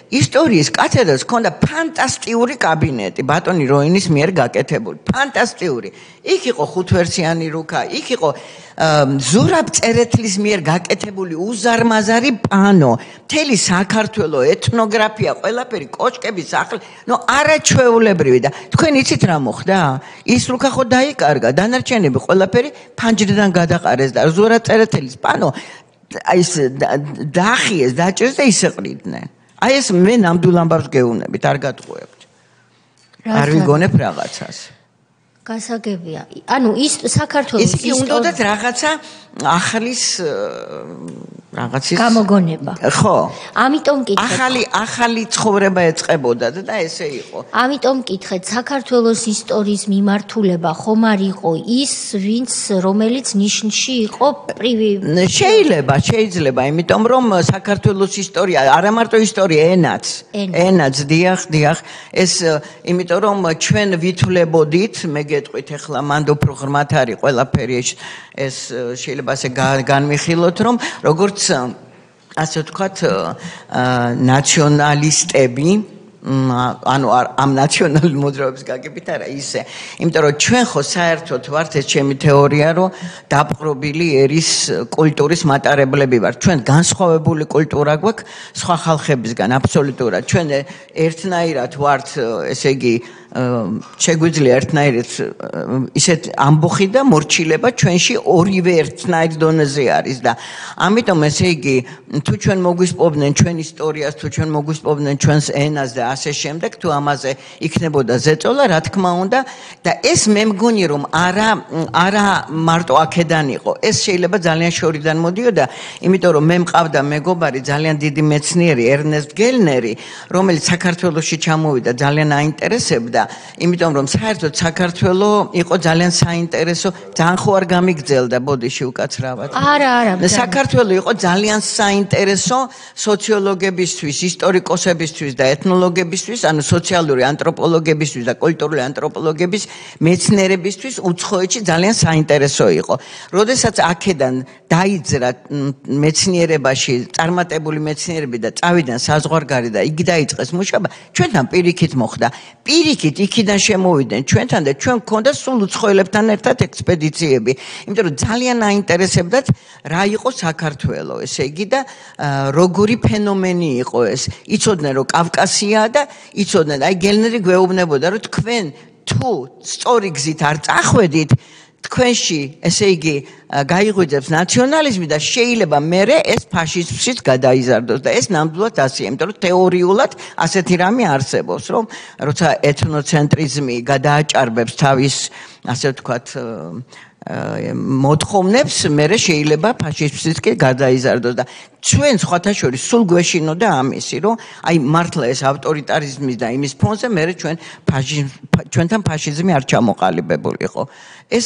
ისტორიის კათედრას ჰქონდა ფანტასტიკური კაბინეტი ბატონი როინის მიერ გაკეთებული, ფანტასტიკური. იქ იყო ხუთვერსიანი რუქა, იქ იყო ზურაბ წერეთლის მიერ გაკეთებული უზარმაზარი პანო, მთელი საქართველო, ეთნოგრაფია, ყველაფერი, კოშკები, სახლი, ნუ არაჩვეულებრივი და თქვენ იცით რა მოხდა? ის რუქა ხო დაიკარგა, დანარჩენები ყველაფერი ფანჯრიდან გადაყარეს და ზურაბ წერეთლის პანო აი ეს დაახიეს, დაჭერეს და ისეყრიდნენ. აი ეს მე ნამდვილ ამბავს გეუბნებით, არ გატყუებთ. არ ვიგონებ რაღაცას. გასაგებია. ანუ ის საქართველოს ის უნდათ რაღაცა ახლის რაღაცის გამოგონება. ხო. ამიტომ კითხეთ. ახალი ცხოვრება ეწყებოდათ და ესე იყო. ამიტომ კითხეთ, საქართველოს ისტორიის მიმართულება ხომ არ იყო ის, ვინც რომელიც ნიშნში იყო შეიძლება, იმიტომ რომ საქართველოს ისტორია, არა მარტო ისტორია, ენაც, დიახ, ეს იმიტომ რომ ჩვენ ვითვლებოდით, მე გეტყვით ახლა მანდ უფრო ღრმად არის ყველაფერი ეს შეიძლება ასე განვიხილოთ, რომ როგორც ასე ვთქვათ, ნაციონალისტები, ანუ ამ ნაციონალურ მოძრაობის გაგებით არა ისე, იმიტომ რომ ჩვენ ხო საერთოდ ვართ, ეს ჩემი თეორია, რომ დაპყრობილი ერის კულტურის მატარებლები ვართ. ჩვენ განსხვავებული კულტურა გვაქვს სხვა ხალხებისგან, აბსოლუტურად. ჩვენ ერთნაირად ვართ, ესე იგი შეგვიძლია ერთნაირად ისეთ ამბოხი და მორჩილება ჩვენში ორივე ერთნაირ დონეზე არის და ამიტომ ესე იგი თუ ჩვენ მოგვისპობდნენ ჩვენ ისტორიას, თუ ჩვენ მოგვისპობდნენ ჩვენს ენას და ასე შემდეგ, თუ ამაზე იქნებოდა ზეწოლა, რა თქმა უნდა და ეს მე მგონი რომ არა მარტო აქედან იყო, ეს შეიძლება ძალიან შორიდან მოდიოდა, იმიტომ რომ მე მყავდა მეგობარი ძალიან დიდი მეცნიერი ერნესტ გელნერი, რომელიც საქართველოში ჩამოვიდა, ძალიან აინტერესებდა იმიტომ რომ საერთოდ საქართველო იყო ძალიან საინტერესო, ძალიან ხო არ გამიგძელდა ბოდიში უკაცრავად. არა. საქართველო იყო ძალიან საინტერესო სოციოლოგებისთვის, ისტორიკოსებისთვის და ეთნოლოგებისთვის, ანუ სოციალური ანთროპოლოგებისთვის და კულტურული ანთროპოლოგების მეცნიერებისთვის უცხოეთში ძალიან საინტერესო იყო. როდესაც აქედან დაიძრა მეცნიერებაში წარმატებული მეცნიერები და წავიდნენ საზღვარგარეთ და იქ დაიწყეს მუშაობა, ჩვენთან პირიქით მოხდა. პირიქით იქიდან შემოვიდნენ ჩვენთან და ჩვენ გქონდა სულ უცხოელებთან ერთად ექსპედიციები. იმიტომ რომ ძალიან აინტერესებდათ რა იყო საქართველო, ესე იგი და როგორი ფენომენი იყო ეს. იცოდნენ რომ კავკასია და იცოდნენ, აი გელნერი გვეუბნებოდა რომ თქვენ თუ სწორი გზით არ წახვედით თქვენში, ესე იგი, გაიღვიძებს ნაციონალიზმი და შეიძლება მერე ეს ფაშიზმშიც გადაიზარდოს და ეს ნამდვილად ასეა, იმიტომ რომ თეორიულად ასეთი რამე არსებობს, რომ როცა ეთნოცენტრიზმი გადააჭარბებს თავის, ასე ვთქვათ, მოთხოვნებს, მერე შეიძლება ფაშიზმშიც კი გადაიზარდოს და ჩვენ სხვათა შორის სულ გვეშინოდა ამისი, რომ აი მართლა ეს ავტორიტარიზმის და იმის ფონზე მერე ჩვენთან ფაშიზმი არ ჩამოყალიბებულიყო. ეს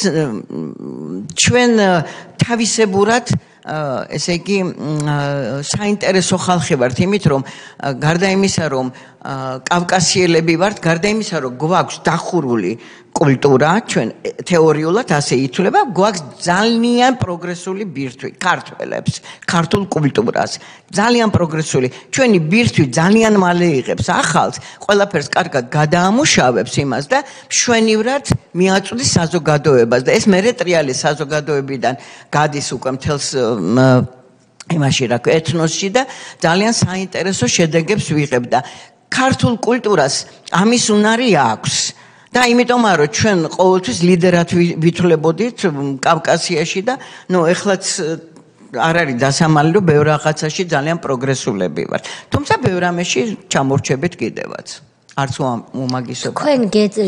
ჩვენ თავისებურად ესე იგი საინტერესო ხალხი ვართ იმით რომ გარდა იმისა რომ კავკასიელები ვართ, გარდა იმისა რომ გვაქვს დახურული კულტურა, ჩვენ თეორიულად ასე ითვლება, გვაქვს ძალიან პროგრესული ბირთვი ქართველებს, ქართულ კულტურას. ძალიან პროგრესული. ჩვენი ბირთვი ძალიან მალე იღებს ახალს, ყველაფერს კარგად გადაამუშავებს იმას და მშვენივრად მიაწვდის საზოგადოებას და ეს მერე ტრიალი საზოგადოებიდან გადის უკვე მთელს იმაში რა ქვია ეთნოსში და ძალიან საინტერესო შედეგებს ვიღებ და ქართულ კულტურას ამის უნარი აქვს. და იმიტომ რომ ჩვენ ყოველთვის ლიდერად ვითვლებოდით კავკასიაში და ეხლაც არ არის დასამალი რომ ბევრ რაღაცაში ძალიან პროგრესულები ვართ. თუმცა ბევრ ამაში ჩამორჩებით კიდევაც. არც უმაგისობა. თქვენ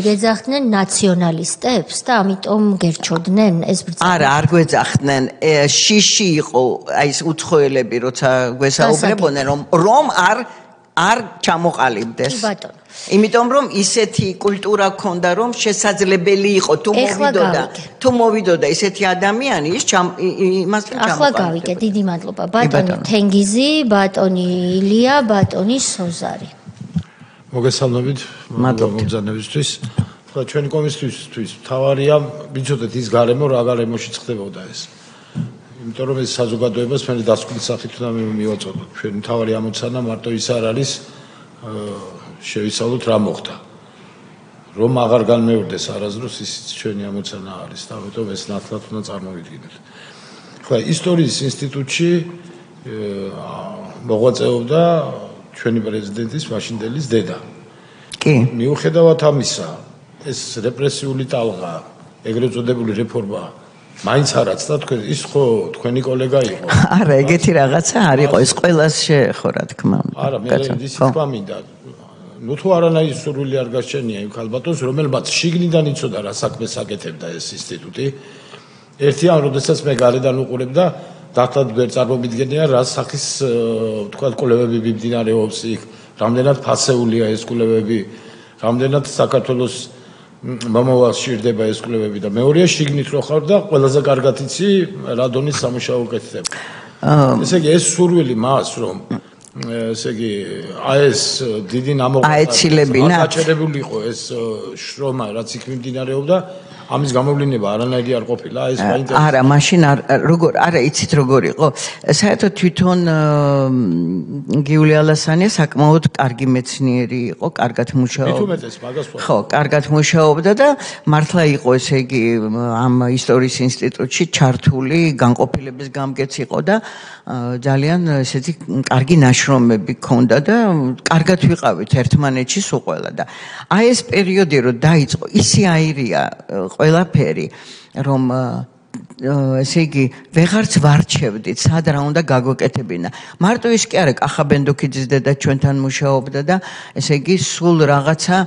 გეძახდნენ ნაციონალისტებს და ამიტომ გერჩოდნენ ეს ბრძოლა? არა, არ გვეძახდნენ. შიში იყო აი ეს უცხოელები როცა გვესაუბრებოდნენ რომ არ ჩამოყალიბდეს. კი ბატონო. იმიტომ რომ ისეთი კულტურა ქონდა რომ შესაძლებელი იყო თუ მოვიდოდა ისეთი ადამიანი ის იმასთან ჩამოყალიბდა. ახლა გავიგე, დიდი მადლობა. ბატონი თენგიზი, ბატონი ილია, ბატონი სოზარი. მოგესალმებით მომბრძანებისთვის. ხა ჩვენი კომისიისთვის მთავარია ვიცოდეთ ის გარემო რა გარემოში ხდებოდა ეს. იმიტომ რომ ეს საზოგადოებას მე დასკვნის სახით უნდა მივაწოდოთ. ჩვენი მთავარი ამოცანა მარტო ის არ არის შევისწავლოთ რა მოხდა. რომ აღარ განმეორდეს არასდროს ისიც ჩვენი ამოცანა არის და ამიტომ ეს ნათლად უნდა წარმოვიდგინოთ. ხა ისტორიის ინსტიტუტში მოღვაწეობდა ჩვენი პრეზიდენტის მაშინდელის დედა. კი. მიუხედავად ამისა, ეს რეპრესიული ტალღა, ეგრეთ წოდებული რეფორმა მაინც არაც და თქვენ ის ხო თქვენი კოლეგა იყო. არა, ეგეთი რაღაცა არ იყო, ეს ყველას შეეხო რა თქმა უნდა. არა, მე ის თქვა მინდა. ნუ თუ არანაირი სურვილი არ გაჩენია იმ ქალბატონს, რომელმაც შიგნიდან იცოდა რა საქმეს აკეთებდა ეს ინსტიტუტი. ერთიან, როდესაც მე გარედან უყურებ და დათლად ვერ წარმომიდგენია რა სახის თქვა კვლევები მიმდინარეობს იქ, რამდენად ფასეულია ეს კვლევები, რამდენად საქართველოს მომავალს ჭირდება ეს კვლევები და მეორეა შიგნით რო ხარ და ყველაზე კარგად იცი რა დონის სამუშაო უკეთდება. ესე იგი ეს სურვილი მას რომ ესე იგი ეს დიდი ნამოყრა აჩერებული იყო ეს შრომა რაც იქ მიმდინარეობდა ამის გამოვლინება არანაირი არ ყოფილა ეს მაინტერესებს. არა, მაშინ როგორ არა იცით როგორ იყო. საერთოდ თვითონ გიული ალასანია საკმაოდ კარგი მეცნიერი იყო, კარგად მუშაობდა. ხო, კარგად მუშაობდა და მართლა იყო ესე იგი ამ ისტორიის ინსტიტუტში ჩართული განყოფილების გამგეც იყო და ძალიან ესეთი კარგი ნაშრომები ჰქონდა და კარგად ვიყავით ერთმანეთში სულ ყველა და აი ეს პერიოდი რომ დაიწყო ისი აირია ყველაფერი რომ ესე იგი ვეღარც ვარჩევდით სად რა უნდა გაგვეკეთებინა მარტო ის კი არა კახაბენდოქიძის დედა ჩვენთან მუშაობდა და ესე იგი სულ რაღაცა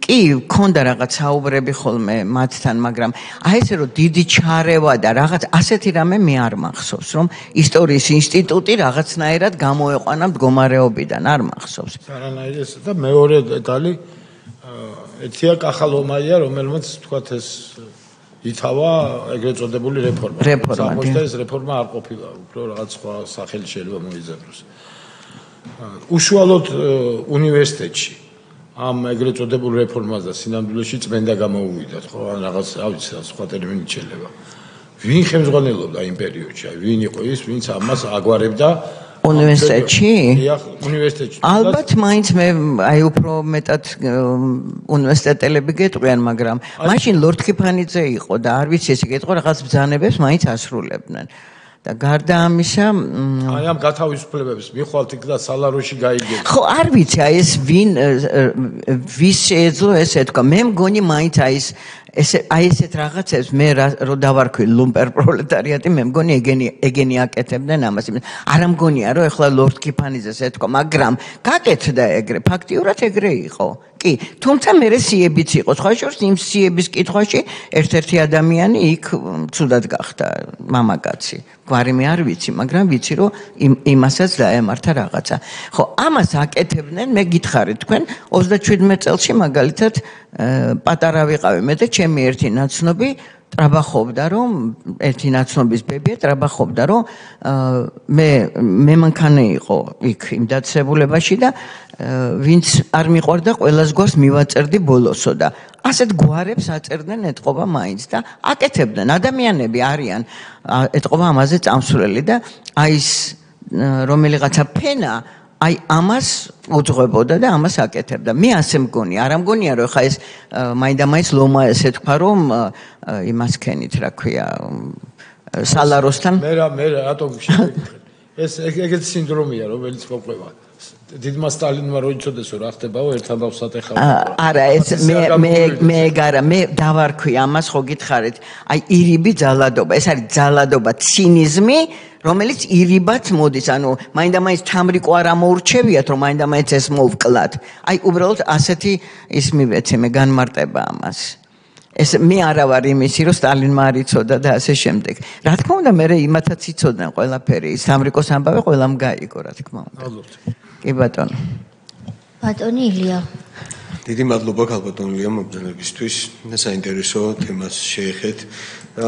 კი ქონდა რაღაც საუბრები ხოლმე მათთან მაგრამ აი ესე რომ დიდი ჩარევა და რაღაც ასეთი რამე მე არ მახსოვს რომ ისტორიის ინსტიტუტი რაღაცნაირად გამოეყვანა მდგომარეობიდან არ მახსოვს არანაირი ეს და მეორე დეტალი ეთია კახალომაია რომელმაც თქვათ ეს ითავა ეგრეთ წოდებული რეფორმა. რეფორმა. ეს რეფორმა არ ყოფილა, უფრო რაღაც სხვა სახელი შეიძლება მოიძებნოს. უშუალოდ უნივერსიტეტში ამ ეგრეთ წოდებულ რეფორმას და სინამდვილეში წმენდა გამოუვიდათ, ხო, ან რაღაც, რა ვიცი, სხვა ტერმინით შეიძლება. ვინ ხელმძღვანელობდა იმ პერიოდში? აი, ვინ იყო ის, ვინც ამას აგვარებდა? უნივერსიტეტში? უნივერსიტეტში. ალბათ მაინც მე აი უფრო მეტად უნივერსიტეტელები გეტყვიან, მაგრამ მაშინ ლორდ ქიფანიძე იყო და არ ვიცი ესე გეტყვა რაღაც ბრძანებებს მაინც ასრულებდნენ. და გარდა ამისა აი ამ გათავისუფლებებს მიხვალთ იქ და სალაროში გაიგეთ. ხო, არ ვიცი, აი ეს ვის შეეძლო ესე თქვა. მე მგონი მაინც აი ესეთ რაღაცებს მე რო დავარქვი ლუმპერ პროლეტარიატი მე მგონი ეგენი აკეთებდნენ ამას. არ მგონია რომ ეხლა ლორდ ქიფანიძეს ეთქვა, მაგრამ გაკეთდა ეგრე, ფაქტიურად ეგრე იყო. კი, თუმცა მე სიებიც იყო. სხვა შორის იმ სიების კითხვაში ერთ-ერთი ადამიანი იქ ცუდად გახდა მამაკაცი. გვარი მე არ ვიცი, მაგრამ ვიცი რომ იმასაც დაემართა რაღაცა. ხო, ამას აკეთებდნენ, მე გითხარით თქვენ 37 წელში მაგალითად პატარა ვიყავი მე და ჩემი ერთი ნაცნობი ტრაბახობდა რომ ერთი ნაცნობის ბებია ტრაბახობდა რომ მე მანქანა იყო იქ იმ დაწესებულებაში და ვინც არ მიყვარდა ყველას გვარს მივაწერდი ბოლოსო და ასეთ გვარებს აწერდნენ ეთყობა მაინც და აკეთებდნენ ადამიანები არიან ეთყობა ამაზე წამსვლელი და აი ეს რომელიღაცა ფენა აი ამას უძღვებოდა და ამას აკეთებდა. მე ასე მგონი, არ მგონია რომ ხა ეს მაინდა-მაინც ლომა ესე თქვა რომ იმას ქენით, რა ქვია, სალაროსთან. მე რატომ შეგეკითხე? ეს ეგეთი სინდრომია, რომელიც მოყვება. დიდმა სტალინმა რო იცოდეს რა ხდებაო ერთად ავსატეხავ. არა, ეს მე დავარქვი ამას ხო გითხარით. აი ირიბი ძალადობა, ეს არის ძალადობა, ცინიზმი რომელიც ირიბაც მოდის, ანუ მაინდა-მაინც თამრიკო არ ამოურჩევიათ, რომ მაინდა-მაინც ეს მოვკლათ. აი უბრალოდ ასეთი ის მივეცე მე განმარტება ამას. ეს მე არა ვარ იმისი, რომ სტალინმა არ იცოდა და ასე შემდეგ. რა თქმა უნდა, მე იმათაც იცოდნენ ყველაფერი, თამრიკოს ამბავი ყველამ გაიგო, რა თქმა უნდა. კი ბატონო. ბატონი ილია. დიდი მადლობა ქალბატონ ილია მოგზაურობისთვის. საინტერესო თემას შეეხეთ და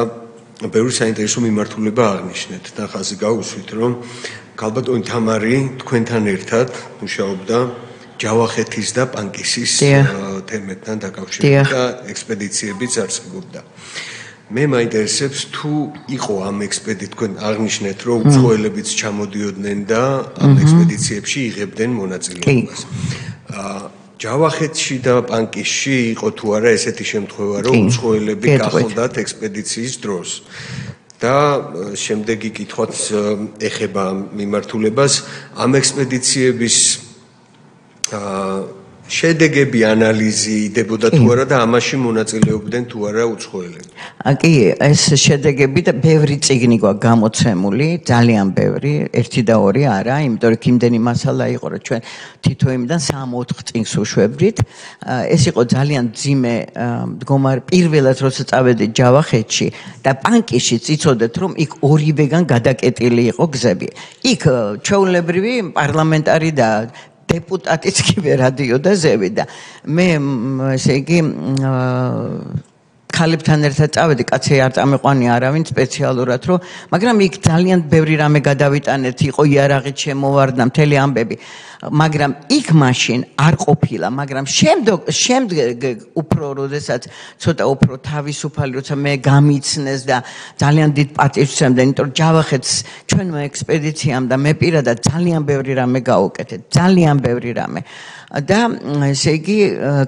ბევრი საინტერესო მიმართულება აღნიშნეთ და ხაზი გაუსვით, რომ ქალბატონი თამარი თქვენთან ერთად მუშაობდა ჯავახეთის და პანკისის თემებთან დაკავშირებით და ექსპედიციებიც არსებობდა. მე მაინტერესებს თუ იყო ამ ექსპედიციებში თქვენ აღნიშნეთ, რომ უცხოელებიც ჩამოდიოდნენ და ამ ექსპედიციებში იღებდნენ მონაწილეობას. ჯავახეთში და პანკისში იყო თუ არა ესეთი შემთხვევა, რომ უცხოელები გახდათ ექსპედიციის დროს. და შემდეგი კითხვაც ეხება მიმართულებას ამ ექსპედიციების შედეგები ანალიზი იდებოდა თუ არა და ამაში მონაწილეობდნენ თუ არა უცხოელები. კი, ეს შედეგები და ბევრი წიგნი გვაქვს გამოცემული, ძალიან ბევრი, 1 და 2 არა, იმიტომ რომ იმდენი მასალა იყო, რომ ჩვენ თითო იმიდან 3-4 წიგნს უშვებდით. ეს იყო ძალიან ძიმე მდგომარე. პირველად როცა წავედით ჯავახეთში და პანკისში იცოდეთ, რომ იქ ორივეგან გადაკეტილი იყო გზები. იქ ჩვეულებრივი პარლამენტარი და დეპუტატიც კი ვერ ადიოდა ზევი და მე ესე იგი ქალებთან ერთად წავედი, კაცი არ წამეყვანი არავინ სპეციალურად, რომ მაგრამ იქ ძალიან ბევრი რამე გადავიტანეთ, იყო იარაღით შემოვარდნა, მთელი ამბები. მაგრამ იქ მაშინ არ ყოფილა, მაგრამ შემდეგ უფრო როდესაც ცოტა უფრო თავისუფალი, როცა მე გამიცნეს და ძალიან დიდ პატივს ვცემდა, იმიტომ რომ ჯავახეთს ჩვენმა ექსპედიციამ და მე პირადად ძალიან ბევრი რამე გავუკეთეთ, ძალიან ბევრი რამე. და ესე იგი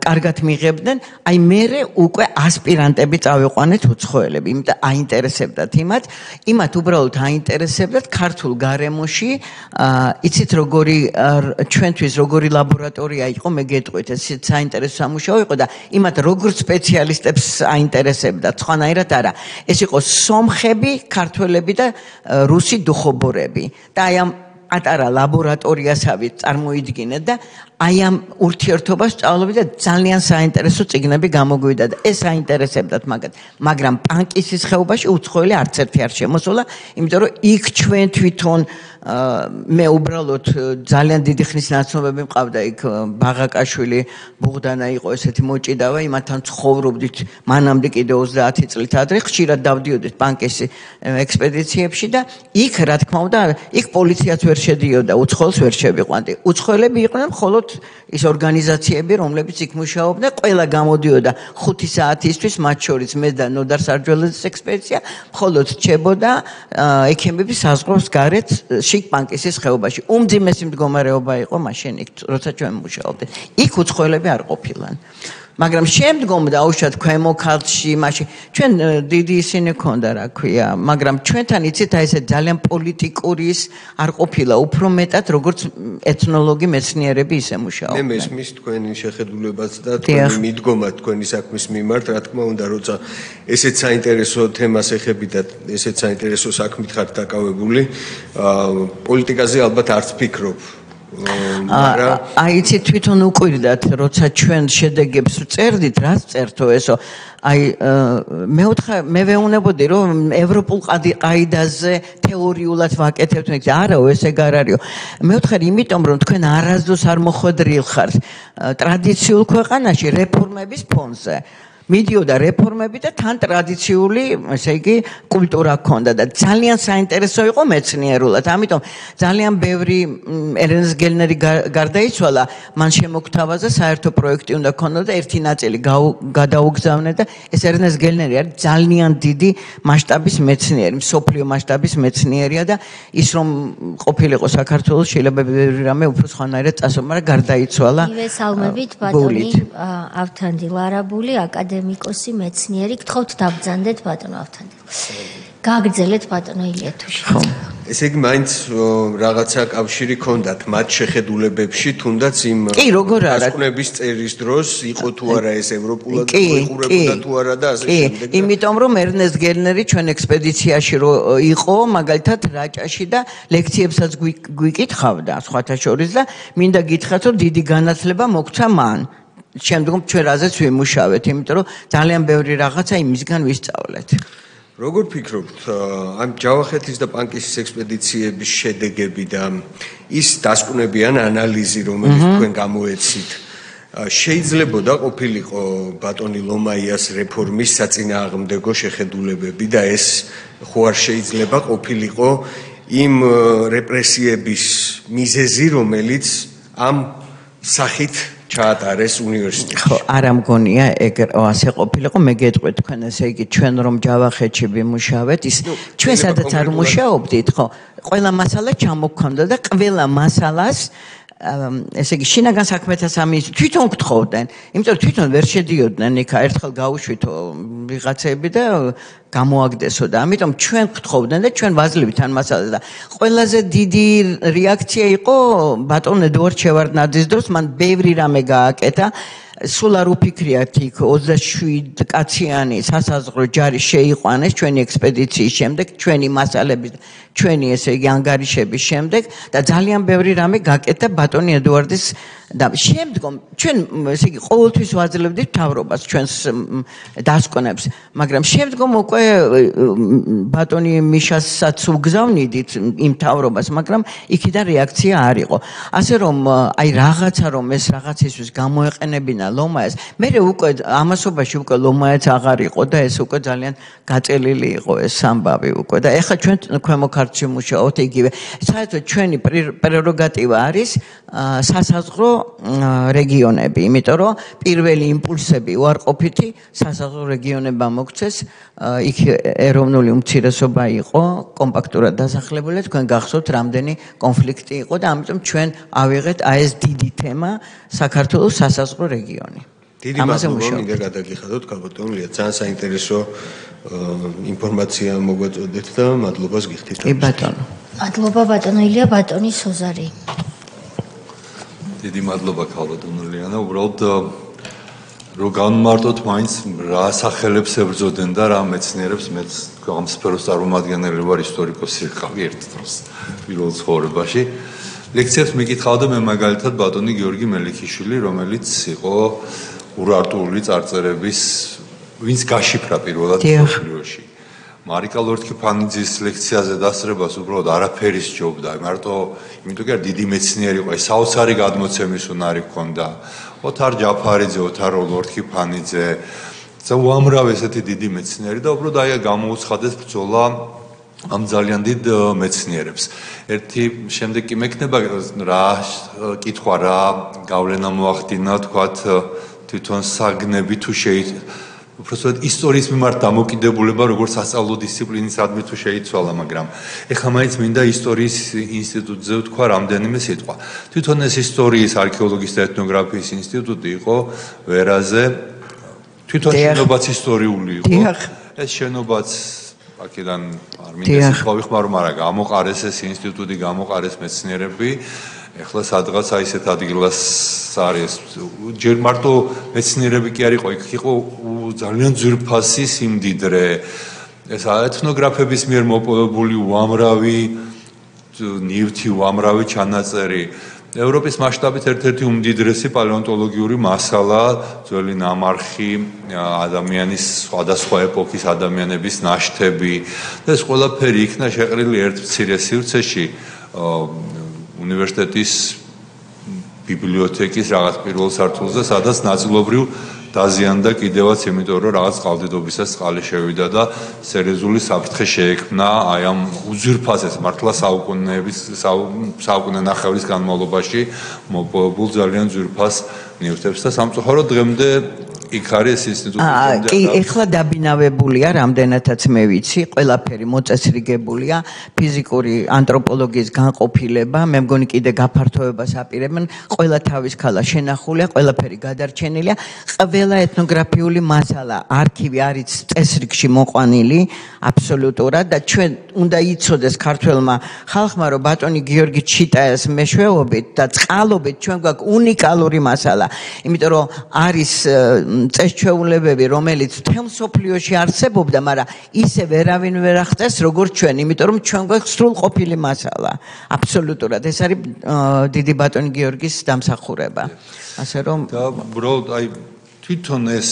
კარგად მიღებდნენ, აი მე უკვე ასპირანტები წავიყვანეთ უცხოელები, იმიტომ აინტერესებდათ იმათ უბრალოდ აინტერესებდათ ქართულ გარემოში, იცით როგორი ჩვენთვის როგორი ლაბორატორია იყო, მე გეტყვით, ეს საინტერესო სამუშაო იყო და იმათ როგორ სპეციალისტებს აინტერესებდათ, სხვანაირად არა. ეს იყო სომხები, ქართველები და რუსი დუხობორები. და აი ამ პატარა ლაბორატორიასავით წარმოიდგინეთ და აი ამ ურთიერთობას სწავლობდი და ძალიან საინტერესო წიგნები გამოგვიდა და ეს აინტერესებდათ მაგრამ პანკისის ხეობაში უცხოელი არც ერთი არ შემოსულა, იმიტომ რომ იქ ჩვენ თვითონ მე უბრალოდ ძალიან დიდი ხნის ნაცნობები მყავდა იქ ბაღაკაშვილი, ბუღდანა იყო ესეთი მოჭიდავა, იმათთან ცხოვრობდით მანამდე კიდე 30 წლით ადრე, ხშირად დავდიოდით პანკისის ექსპედიციებში და იქ რა თქმა უნდა, იქ პოლიციაც ვერ შედიოდა, უცხოელს ვერ შევიყვანდი. უცხოელები იყვნენ მხოლოდ ის ორგანიზაციები, რომლებიც იქ მუშაობდნენ, ყველა გამოდიოდა 5 საათისთვის, მათ შორის მე და ნოდარ სარჯველაძის ექსპედიცია, მხოლოდ რჩებოდა ექიმები საზღვრავს გარეთ შიგ პანკისის ხეობაში. უმძიმესი მდგომარეობა იყო მაშინ იქ, როცა ჩვენ მუშაობდით. იქ უცხოელები არ ყოფილან. მაგრამ შემდგომ დაუშვათ ქვემო ქართლში, მაშინ ჩვენ დიდი ისინი ქონდა, რა ქვია, მაგრამ ჩვენთან იცით აი ესე ძალიან პოლიტიკურის არ ყოფილა, უფრო მეტად როგორც ეთნოლოგი მეცნიერები ისე მუშაობდნენ. მე მესმის თქვენი შეხედულებაც და თქვენი მიდგომა თქვენი საქმის მიმართ, რა თქმა უნდა, როცა ესეც საინტერესო თემას ეხებით და ესეც საინტერესო საქმით ხართ დაკავებული, პოლიტიკაზე ალბათ არც ფიქრობ. აი იცით თვითონ უყვირდათ, როცა ჩვენ შედეგებს ვწერდით, რაც წერთო ესო, აი მე ვეუბნებოდი, რომ ევროპულ ყაიდაზე თეორიულად ვაკეთებთ, მე არაო, ეს ეგ არ არისო. მე ვთხარ იმიტომ, რომ თქვენ არასდროს არ მოხვედრილ ხართ ტრადიციულ ქვეყანაში რეფორმების ფონზე. მიდიოდა რეფორმები და თან ტრადიციული, ესე იგი, კულტურა ჰქონდა და ძალიან საინტერესო იყო მეცნიერულად. ამიტომ ძალიან ბევრი ერენს გელნერი გარდაიცვალა, მან შემოგთავაზა საერთო პროექტი უნდა ქონოდა და ერთი ნაწილი გადაუგზავნე და ეს ერენს გელნერი არის ძალიან დიდი მასშტაბის მეცნიერი, მსოფლიო მასშტაბის მეცნიერია და ის რომ ყოფილიყო საქართველოს შეიძლება ბევრი რამე უფრო სხვანაირად წასულა, მაგრამ გარდაიცვალა. მივესალმებით ბატონი ავთანდილ არაბული აკადემიკოსი მეცნიერი, გთხოვთ დაბრძანდეთ ბატონო ავთანდილ. გააგრძელეთ ბატონო ილია თუშიძე. ესე იგი მაინც რაღაცა კავშირი ქონდათ მათ შეხედულებებში, თუნდაც იმ დასკვნების წერის დროს იყო თუ არა ეს ევროპულად უყურებოდა თუ არა და ასე შემდეგ. იმიტომ რომ ერნესტ გელნერი ჩვენ ექსპედიციაში რო იყო, მაგალითად რაჭაში და ლექციებსაც გვიკითხავდა სხვათა შორის და მინდა გითხრათ რომ დიდი განათლება მოგცა მან. შემდგომ ჩვენ რაზეც ვიმუშავეთ, იმიტომ რომ ძალიან ბევრი რაღაცა იმისგან ვისწავლეთ. როგორ ფიქრობთ, ამ ჯავახეთის და პანკისის ექსპედიციების შედეგები და ის დასკვნები ან ანალიზი, რომელიც თქვენ გამოეცით, შეიძლებოდა ყოფილიყო ბატონი ლომაიას რეფორმის საწინააღმდეგო შეხედულებები და ეს ხო არ შეიძლება ყოფილიყო იმ რეპრესიების მიზეზი, რომელიც ამ სახით ჩაატარეს უნივერსიტეტში. ხო, არა მგონია ეგ ასე ყოფილიყო, მე გეტყვით თქვენ ესე იგი ჩვენ რომ ჯავახეთში ვიმუშავეთ, ის ჩვენ სადაც არ მუშაობდით, ხო, ყველა მასალა ჩამოგქონდა და ყველა მასალას ესე იგი შინაგან საქმეთა სამინისტრო თვითონ გთხოვდნენ, იმიტომ რომ თვითონ ვერ შედიოდნენ იქა, ერთხელ გაუშვითო ვიღაცები და გამოაგდესო და ამიტომ ჩვენ გთხოვდნენ და ჩვენ ვაძლევით ამ მასალას და ყველაზე დიდი რეაქცია იყო ბატონ ედუარდ შევარდნაძის დროს, მან ბევრი რამე გააკეთა. სულ არ უფიქრიათ იქ 27 კაციანი სასაზღვრო ჯარი შეიყვანეს ჩვენი ექსპედიციის შემდეგ, ჩვენი მასალების, ჩვენი ესე იგი ანგარიშების შემდეგ და ძალიან ბევრი რამე გაკეთა ბატონი ედუარდის და შემდგომ ჩვენ ესე იგი ყოველთვის ვაძლევდით მთავრობას ჩვენს დასკვნებს, მაგრამ შემდგომ უკვე ბატონი მიშასაც უგზავნიდით იმ მთავრობას, მაგრამ იქიდან რეაქცია არ იყო. ასე რომ აი რაღაცა რომ ეს რაღაცისთვის გამოეყენებინა ლომაიას, მე უკვე ამასობაში უკვე ლომაიაც აღარ იყო და ეს უკვე ძალიან გაწელილი იყო ეს ამბავი უკვე და ეხლა ჩვენ ქვემო ქართლში მუშაობთ იგივე. საერთოდ ჩვენი პრეროგატივა არის სასაზღვრო რეგიონები, იმიტომ რომ პირველი იმპულსები უარყოფითი სასაზღვრო რეგიონებმა მოგცეს, იქ ეროვნული უმცირესობა იყო, კომპაქტურად დასახლებული, თქვენ გახსოვთ რამდენი კონფლიქტი იყო და ამიტომ ჩვენ ავიღეთ აი ეს დიდი თემა საქართველოს სასაზღვრო რეგიონი. დიდი მადლობა მინდა გადაგიხადოთ ქალბატონ ლია, ძალიან საინტერესო ინფორმაცია მოგვაწოდეთ და მადლობას გიხდით. კი ბატონო. მადლობა ბატონო ილია, ბატონი სოზარი. დიდი მადლობა ქალბატონო ლიანა, უბრალოდ რო განმარტოთ მაინც რა სახელებს ებრძოდნენ და რა მეცნიერებს, მეც ამ სფეროს წარმომადგენელი ვარ, ისტორიკოსი ვიყავი ერთ დროს პირველ ცხოვრებაში. ლექციებს მიკითხავდა მე მაგალითად ბატონი გიორგი მელიქიშვილი, რომელიც იყო ურარტული წარწერების, ვინც გაშიფრა პირველად მსოფლიოში. მარიკა ლორთქიფანიძის ლექციაზე დასწრებას უბრალოდ არაფერი სჯობდა, მარტო იმიტომ კი არ დიდი მეცნიერი იყო, საოცარი გადმოცემის უნარი ჰქონდა. ოთარ ჯაფარიძე, ოთარ ლორთქიფანიძე, უამრავი ესეთი დიდი მეცნიერი და უბრალოდ აი გამოუცხადეს ბრძოლა ამ ძალიან დიდ მეცნიერებს. ერთი შემდეგ კი მექნება რა კითხვა რა გავლენა მოახდინა თქვათ თვითონ საგნები თუ უბრალოდ ისტორიის მიმართ დამოკიდებულება როგორც სასწავლო დისციპლინისადმი თუ შეიცვალა, მაგრამ ეხლა მაინც მინდა ისტორიის ინსტიტუტზე ვთქვა რამდენიმე სიტყვა. თვითონ ეს ისტორიის, არქეოლოგიის და ეთნოგრაფიის ინსტიტუტი იყო ვერაზე, თვითონ შენობაც ისტორიული იყო. ეს შენობაც აქედან არ მინდა სიტყვა ვიხმარო, მაგრამ გამოყარეს ეს ინსტიტუტი, გამოყარეს მეცნიერები. ეხლა სადღაც აი ესეთ ადგილას არის. ჯერ მარტო მეცნიერები კი არ იყო, იქ იყო ძალიან ძვირფასი სიმდიდრე. ეს ეთნოგრაფების მიერ მოპოვებული უამრავი ნივთი, უამრავი ჩანაწერი. ევროპის მასშტაბით ერთ-ერთი უმდიდრესი პალეონტოლოგიური მასალა, ძველი ნამარხი, ადამიანის სხვადასხვა ეპოქის ადამიანების ნაშთები და ეს ყველაფერი იქნა შეყრილი ერთ მცირე სივრცეში უნივერსიტეტის ბიბლიოთეკის რაღაც პირველ სართულზე, სადაც ნაწილობრივ დაზიანდა კიდევაც, იმიტომ რომ რაღაც ყალდიდობისას წყალი შევიდა და სერიოზული საფრთხე შეექმნა აი ამ უძვირფასეს მართლა საუკუნე ნახევრის განმავლობაში მოპოვებულ ძალიან ძვირფას ნივთებს და სამწუხაროდ დღემდე იქ არის ინსტიტუტი. კი, ეხლა დაბინავებულია, რამდენადაც მე ვიცი, ყველაფერი მოწესრიგებულია, ფიზიკური ანთროპოლოგიის განყოფილება, მე მგონი კიდე გაფართოებას აპირებენ, ყველა თავის ქალა შენახულია, ყველაფერი გადარჩენილია, ყველა ეთნოგრაფიული მასალა, არქივი არის წესრიგში მოყვანილი, აბსოლუტურად და ჩვენ უნდა იცოდეს ქართველმა ხალხმა, რომ ბატონი გიორგი ჩიტაიას მეშვეობით და წყალობით ჩვენ გვაქვს უნიკალური მასალა, იმიტომ რომ არის წესჩვეულებები, რომელიც მთელ მსოფლიოში არსებობდა, მაგრამ ისე ვერავინ ვერ ახდენს, როგორც ჩვენ, იმიტომ რომ ჩვენ გვაქვს სრულყოფილი მასალა. აბსოლუტურად ეს არის დიდი ბატონი გიორგის დამსახურება. ასე რომ და უბრალოდ აი თვითონ ეს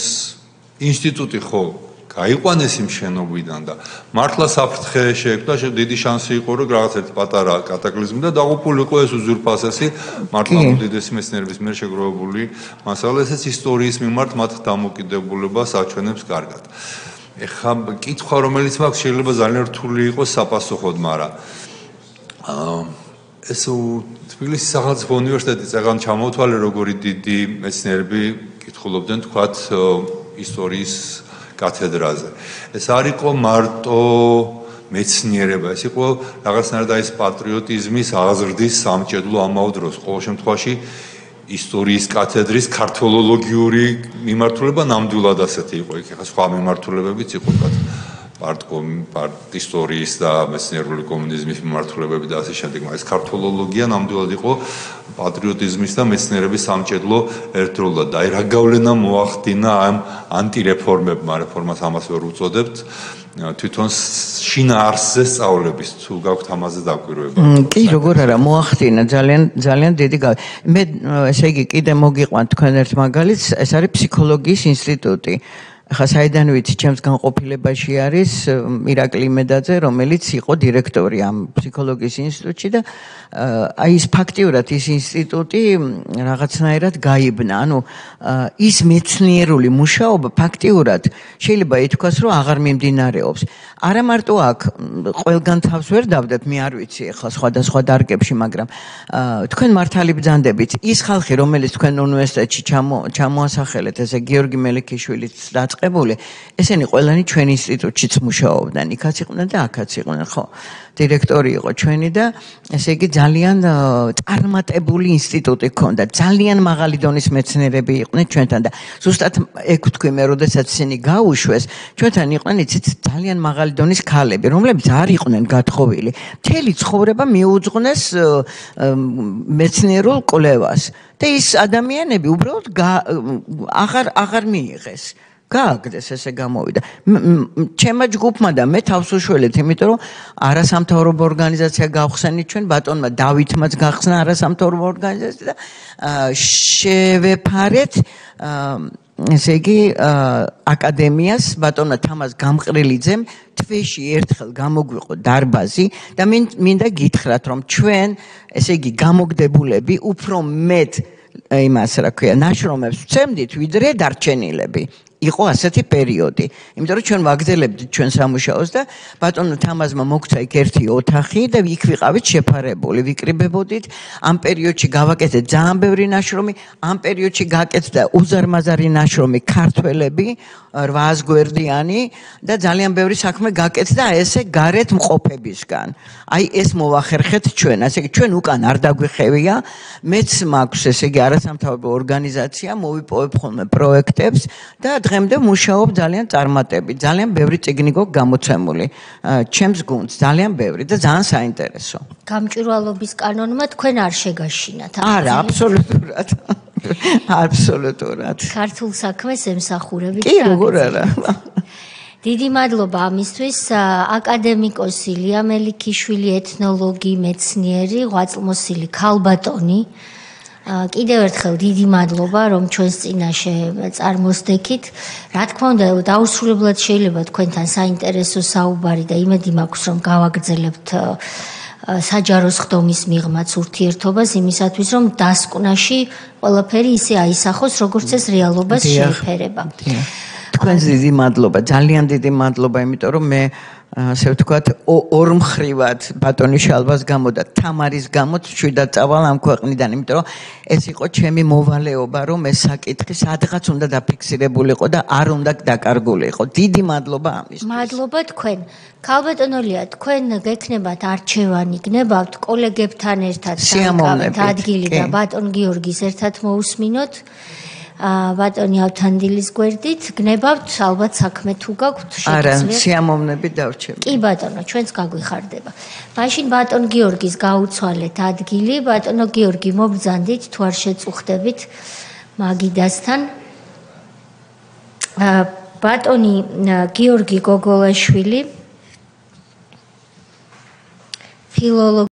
ინსტიტუტი ხო გაიყვანეს იმ შენობიდან და მართლა საფრთხე შეექმნა, დიდი შანსი იყო, რომ რაღაც ერთ პატარა კატაკლიზმი და დაღუპულიყო ეს უზურპასესი მართლა უდიდესი მეცნიერების მიერ შეგროვებული მასალა, ესეც ისტორიის მიმართ მათ დამოკიდებულებას აჩვენებს კარგად. ეხლა კითხვა, რომელიც მაქვს, შეიძლება ძალიან რთული იყოს საპასუხოდ, მაგრამ ეს თბილისის სახელმწიფო უნივერსიტეტი წეგან ჩამოთვალე, როგორი დიდი მეცნიერები კითხულობდნენ თქვათ ისტორიის კათედრაზე. ეს არ იყო მარტო მეცნიერება, ეს იყო რაღაცნაირად ის პატრიოტიზმის აღზრდის სამჭედლო ამავე დროს. ყოველ შემთხვევაში ისტორიის კათედრის ქართველოლოგიური მიმართულება ნამდვილად ასეთი იყო. იქ ახლა სხვა მიმართულებებიც იყო ისტორიის და მეცნიერული კომუნიზმის მიმართულებები და ასე შემდეგ. მაგრამ ეს ქართველოლოგია ნამდვილად იყო პატრიოტიზმის და მეცნიერების სამჭედლო ერთდროულად. და აი რა გავლენა მოახდინა ამ ანტირეფორმებმა, რეფორმას ამას ვერ უწოდებთ, თვითონ შინაარსზე სწავლების, თუ გაქვთ ამაზე დაკვირვება. კი, როგორ არა, მოახდინა ძალიან დიდი მე ესე იგი კიდე მოგიყვანთ თქვენ ერთ მაგალითს, ეს არის ფსიქოლოგიის ინსტიტუტი. ახლა საიდან ვიცი, ჩემს განყოფილებაში არის ირაკლი მედაძე, რომელიც იყო დირექტორი ამ ფსიქოლოგიის ინსტიტუტში და აი ის ფაქტიურად ის ინსტიტუტი რაღაცნაირად გაიბნა. ანუ ის მეცნიერული მუშაობა ფაქტიურად შეიძლება ითქვას, რომ აღარ მიმდინარეობს. არა მარტო აქ ყველგან თავს ვერ დავდეთ, მე არ ვიცი ახლა სხვადასხვა დარგებში, მაგრამ თქვენ მართალი ბრძანდებით, ის ხალხი, რომელიც თქვენ უნივერსიტეტში ჩამოასახელეთ, ესე გიორგი მელიქიშვილიც დაწყებული, ესენი ყველანი ჩვენ ინსტიტუტშიც მუშაობდნენ, იქაც იყვნენ და აქაც იყვნენ, ხო? დირექტორი იყო ჩვენი და ესე იგი ძალიან წარმატებული ინსტიტუტი ჰქონდა, ძალიან მაღალი დონის მეცნიერები იყვნენ ჩვენთან და ზუსტად ეგ ვთქვი მე, როდესაც ისინი გაუშვეს, ჩვენთან იყვნენ იცით ძალიან მაღალი დონის ქალები, რომლებიც არ იყვნენ გათხოვილი. მთელი ცხოვრება მიუძღვნეს მეცნიერულ კვლევას და ის ადამიანები უბრალოდ აღარ მიიღეს. გააგდეს ესე გამოვიდა. ჩემმა ჯგუფმა და მე თავს უშველეთ, იმიტომ რომ არასამთავრობო ორგანიზაცია გავხსენით ჩვენ, ბატონმა დავითმაც გახსნა არასამთავრობო ორგანიზაცია და შევეფარეთ ესე იგი აკადემიას ბატონმა თამაზ გამყრელიძემ თვეში ერთხელ გამოგვიყო დარბაზი და მინდა გითხრათ, რომ ჩვენ ესე იგი გამოგდებულები უფრო მეტ იმას რა ქვია, ნაშრომებს ვცემდით, ვიდრე დარჩენილები. იყო ასეთი პერიოდი. იმიტომ რომ ჩვენ ვაგრძელებდით ჩვენ სამუშაოს და ბატონო თამაზმა მოგცა იქ ერთი ოთახი და იქ ვიყავით შეფარებული, ვიკრიბებოდით. ამ პერიოდში გავაკეთეთ ძალიან ბევრი ნაშრომი, ამ პერიოდში გაკეთდა უზარმაზარი ნაშრომი ქართველები 800 გვერდიანი და ძალიან ბევრი საქმე გაკეთდა ესე გარეთ მყოფებისგან. აი ეს მოვახერხეთ ჩვენ, ასე იგი ჩვენ უკან არ დაგვიხევია, მეც მაქვს ესე იგი არასამთავრობო ორგანიზაცია, მოვიპოვებ ხოლმე პროექტებს და დღემდე მუშაობ ძალიან წარმატებით, ძალიან ბევრი წიგნი გვაქვს გამოცემული. ჩემს გუნდს ძალიან ბევრი და ძალიან საინტერესო. გამჭვირვალობის კანონმა თქვენ არ შეგაშინათ. არა, აბსოლუტურად. აბსოლუტურად. ქართულ საქმეს ემსახურებით. კი, როგორ არა. დიდი მადლობა ამისთვის. აკადემიკოსი ლია მელიქიშვილი, ეთნოლოგი, მეცნიერი, ღვაწლმოსილი ქალბატონი. კიდევ ერთხელ დიდი მადლობა, რომ ჩვენს წინაშე წარმოსდექით. რა თქმა უნდა, დაუსრულებლად შეიძლება თქვენთან საინტერესო საუბარი და იმედი მაქვს, რომ გავაგრძელებთ საჯარო სხდომის მიღმაც ურთიერთობას იმისათვის, რომ დასკვნაში ყველაფერი ისე აისახოს, როგორც ეს რეალობას შეეფერება. თქვენს დიდი მადლობა, ძალიან დიდი მადლობა, იმიტომ რომ მე ასე ვთქვათ, ორმხრივად ბატონი შალვას გამო და თამარის გამო შვიდად წავალ ამ ქვეყნიდან, იმიტომ რომ ეს იყო ჩემი მოვალეობა, რომ ეს საკითხი სადღაც უნდა დაფიქსირებულიყო და არ უნდა დაკარგულიყო. დიდი მადლობა ამისთვის. მადლობა თქვენ. ქალბატონოლია, თქვენ გექნებათ არჩევანი, გნებავთ კოლეგებთან ერთად სიამოვნებით, ადგილი და ბატონ გიორგის ერთად მოусმინოთ. ბატონი ავთანდილის გვერდით გნებავთ ალბათ საქმე თუ გაქვთ არა სიამოვნებით დავრჩები. კი ბატონო, ჩვენც გაგვიხარდება. მაშინ ბატონ გიორგის გაუცვალეთ ადგილი, ბატონო გიორგი მობრძანდით თუ არ შეწუხდებით მაგიდასთან. ბატონი გიორგი გოგოლაშვილი ფილოლოგი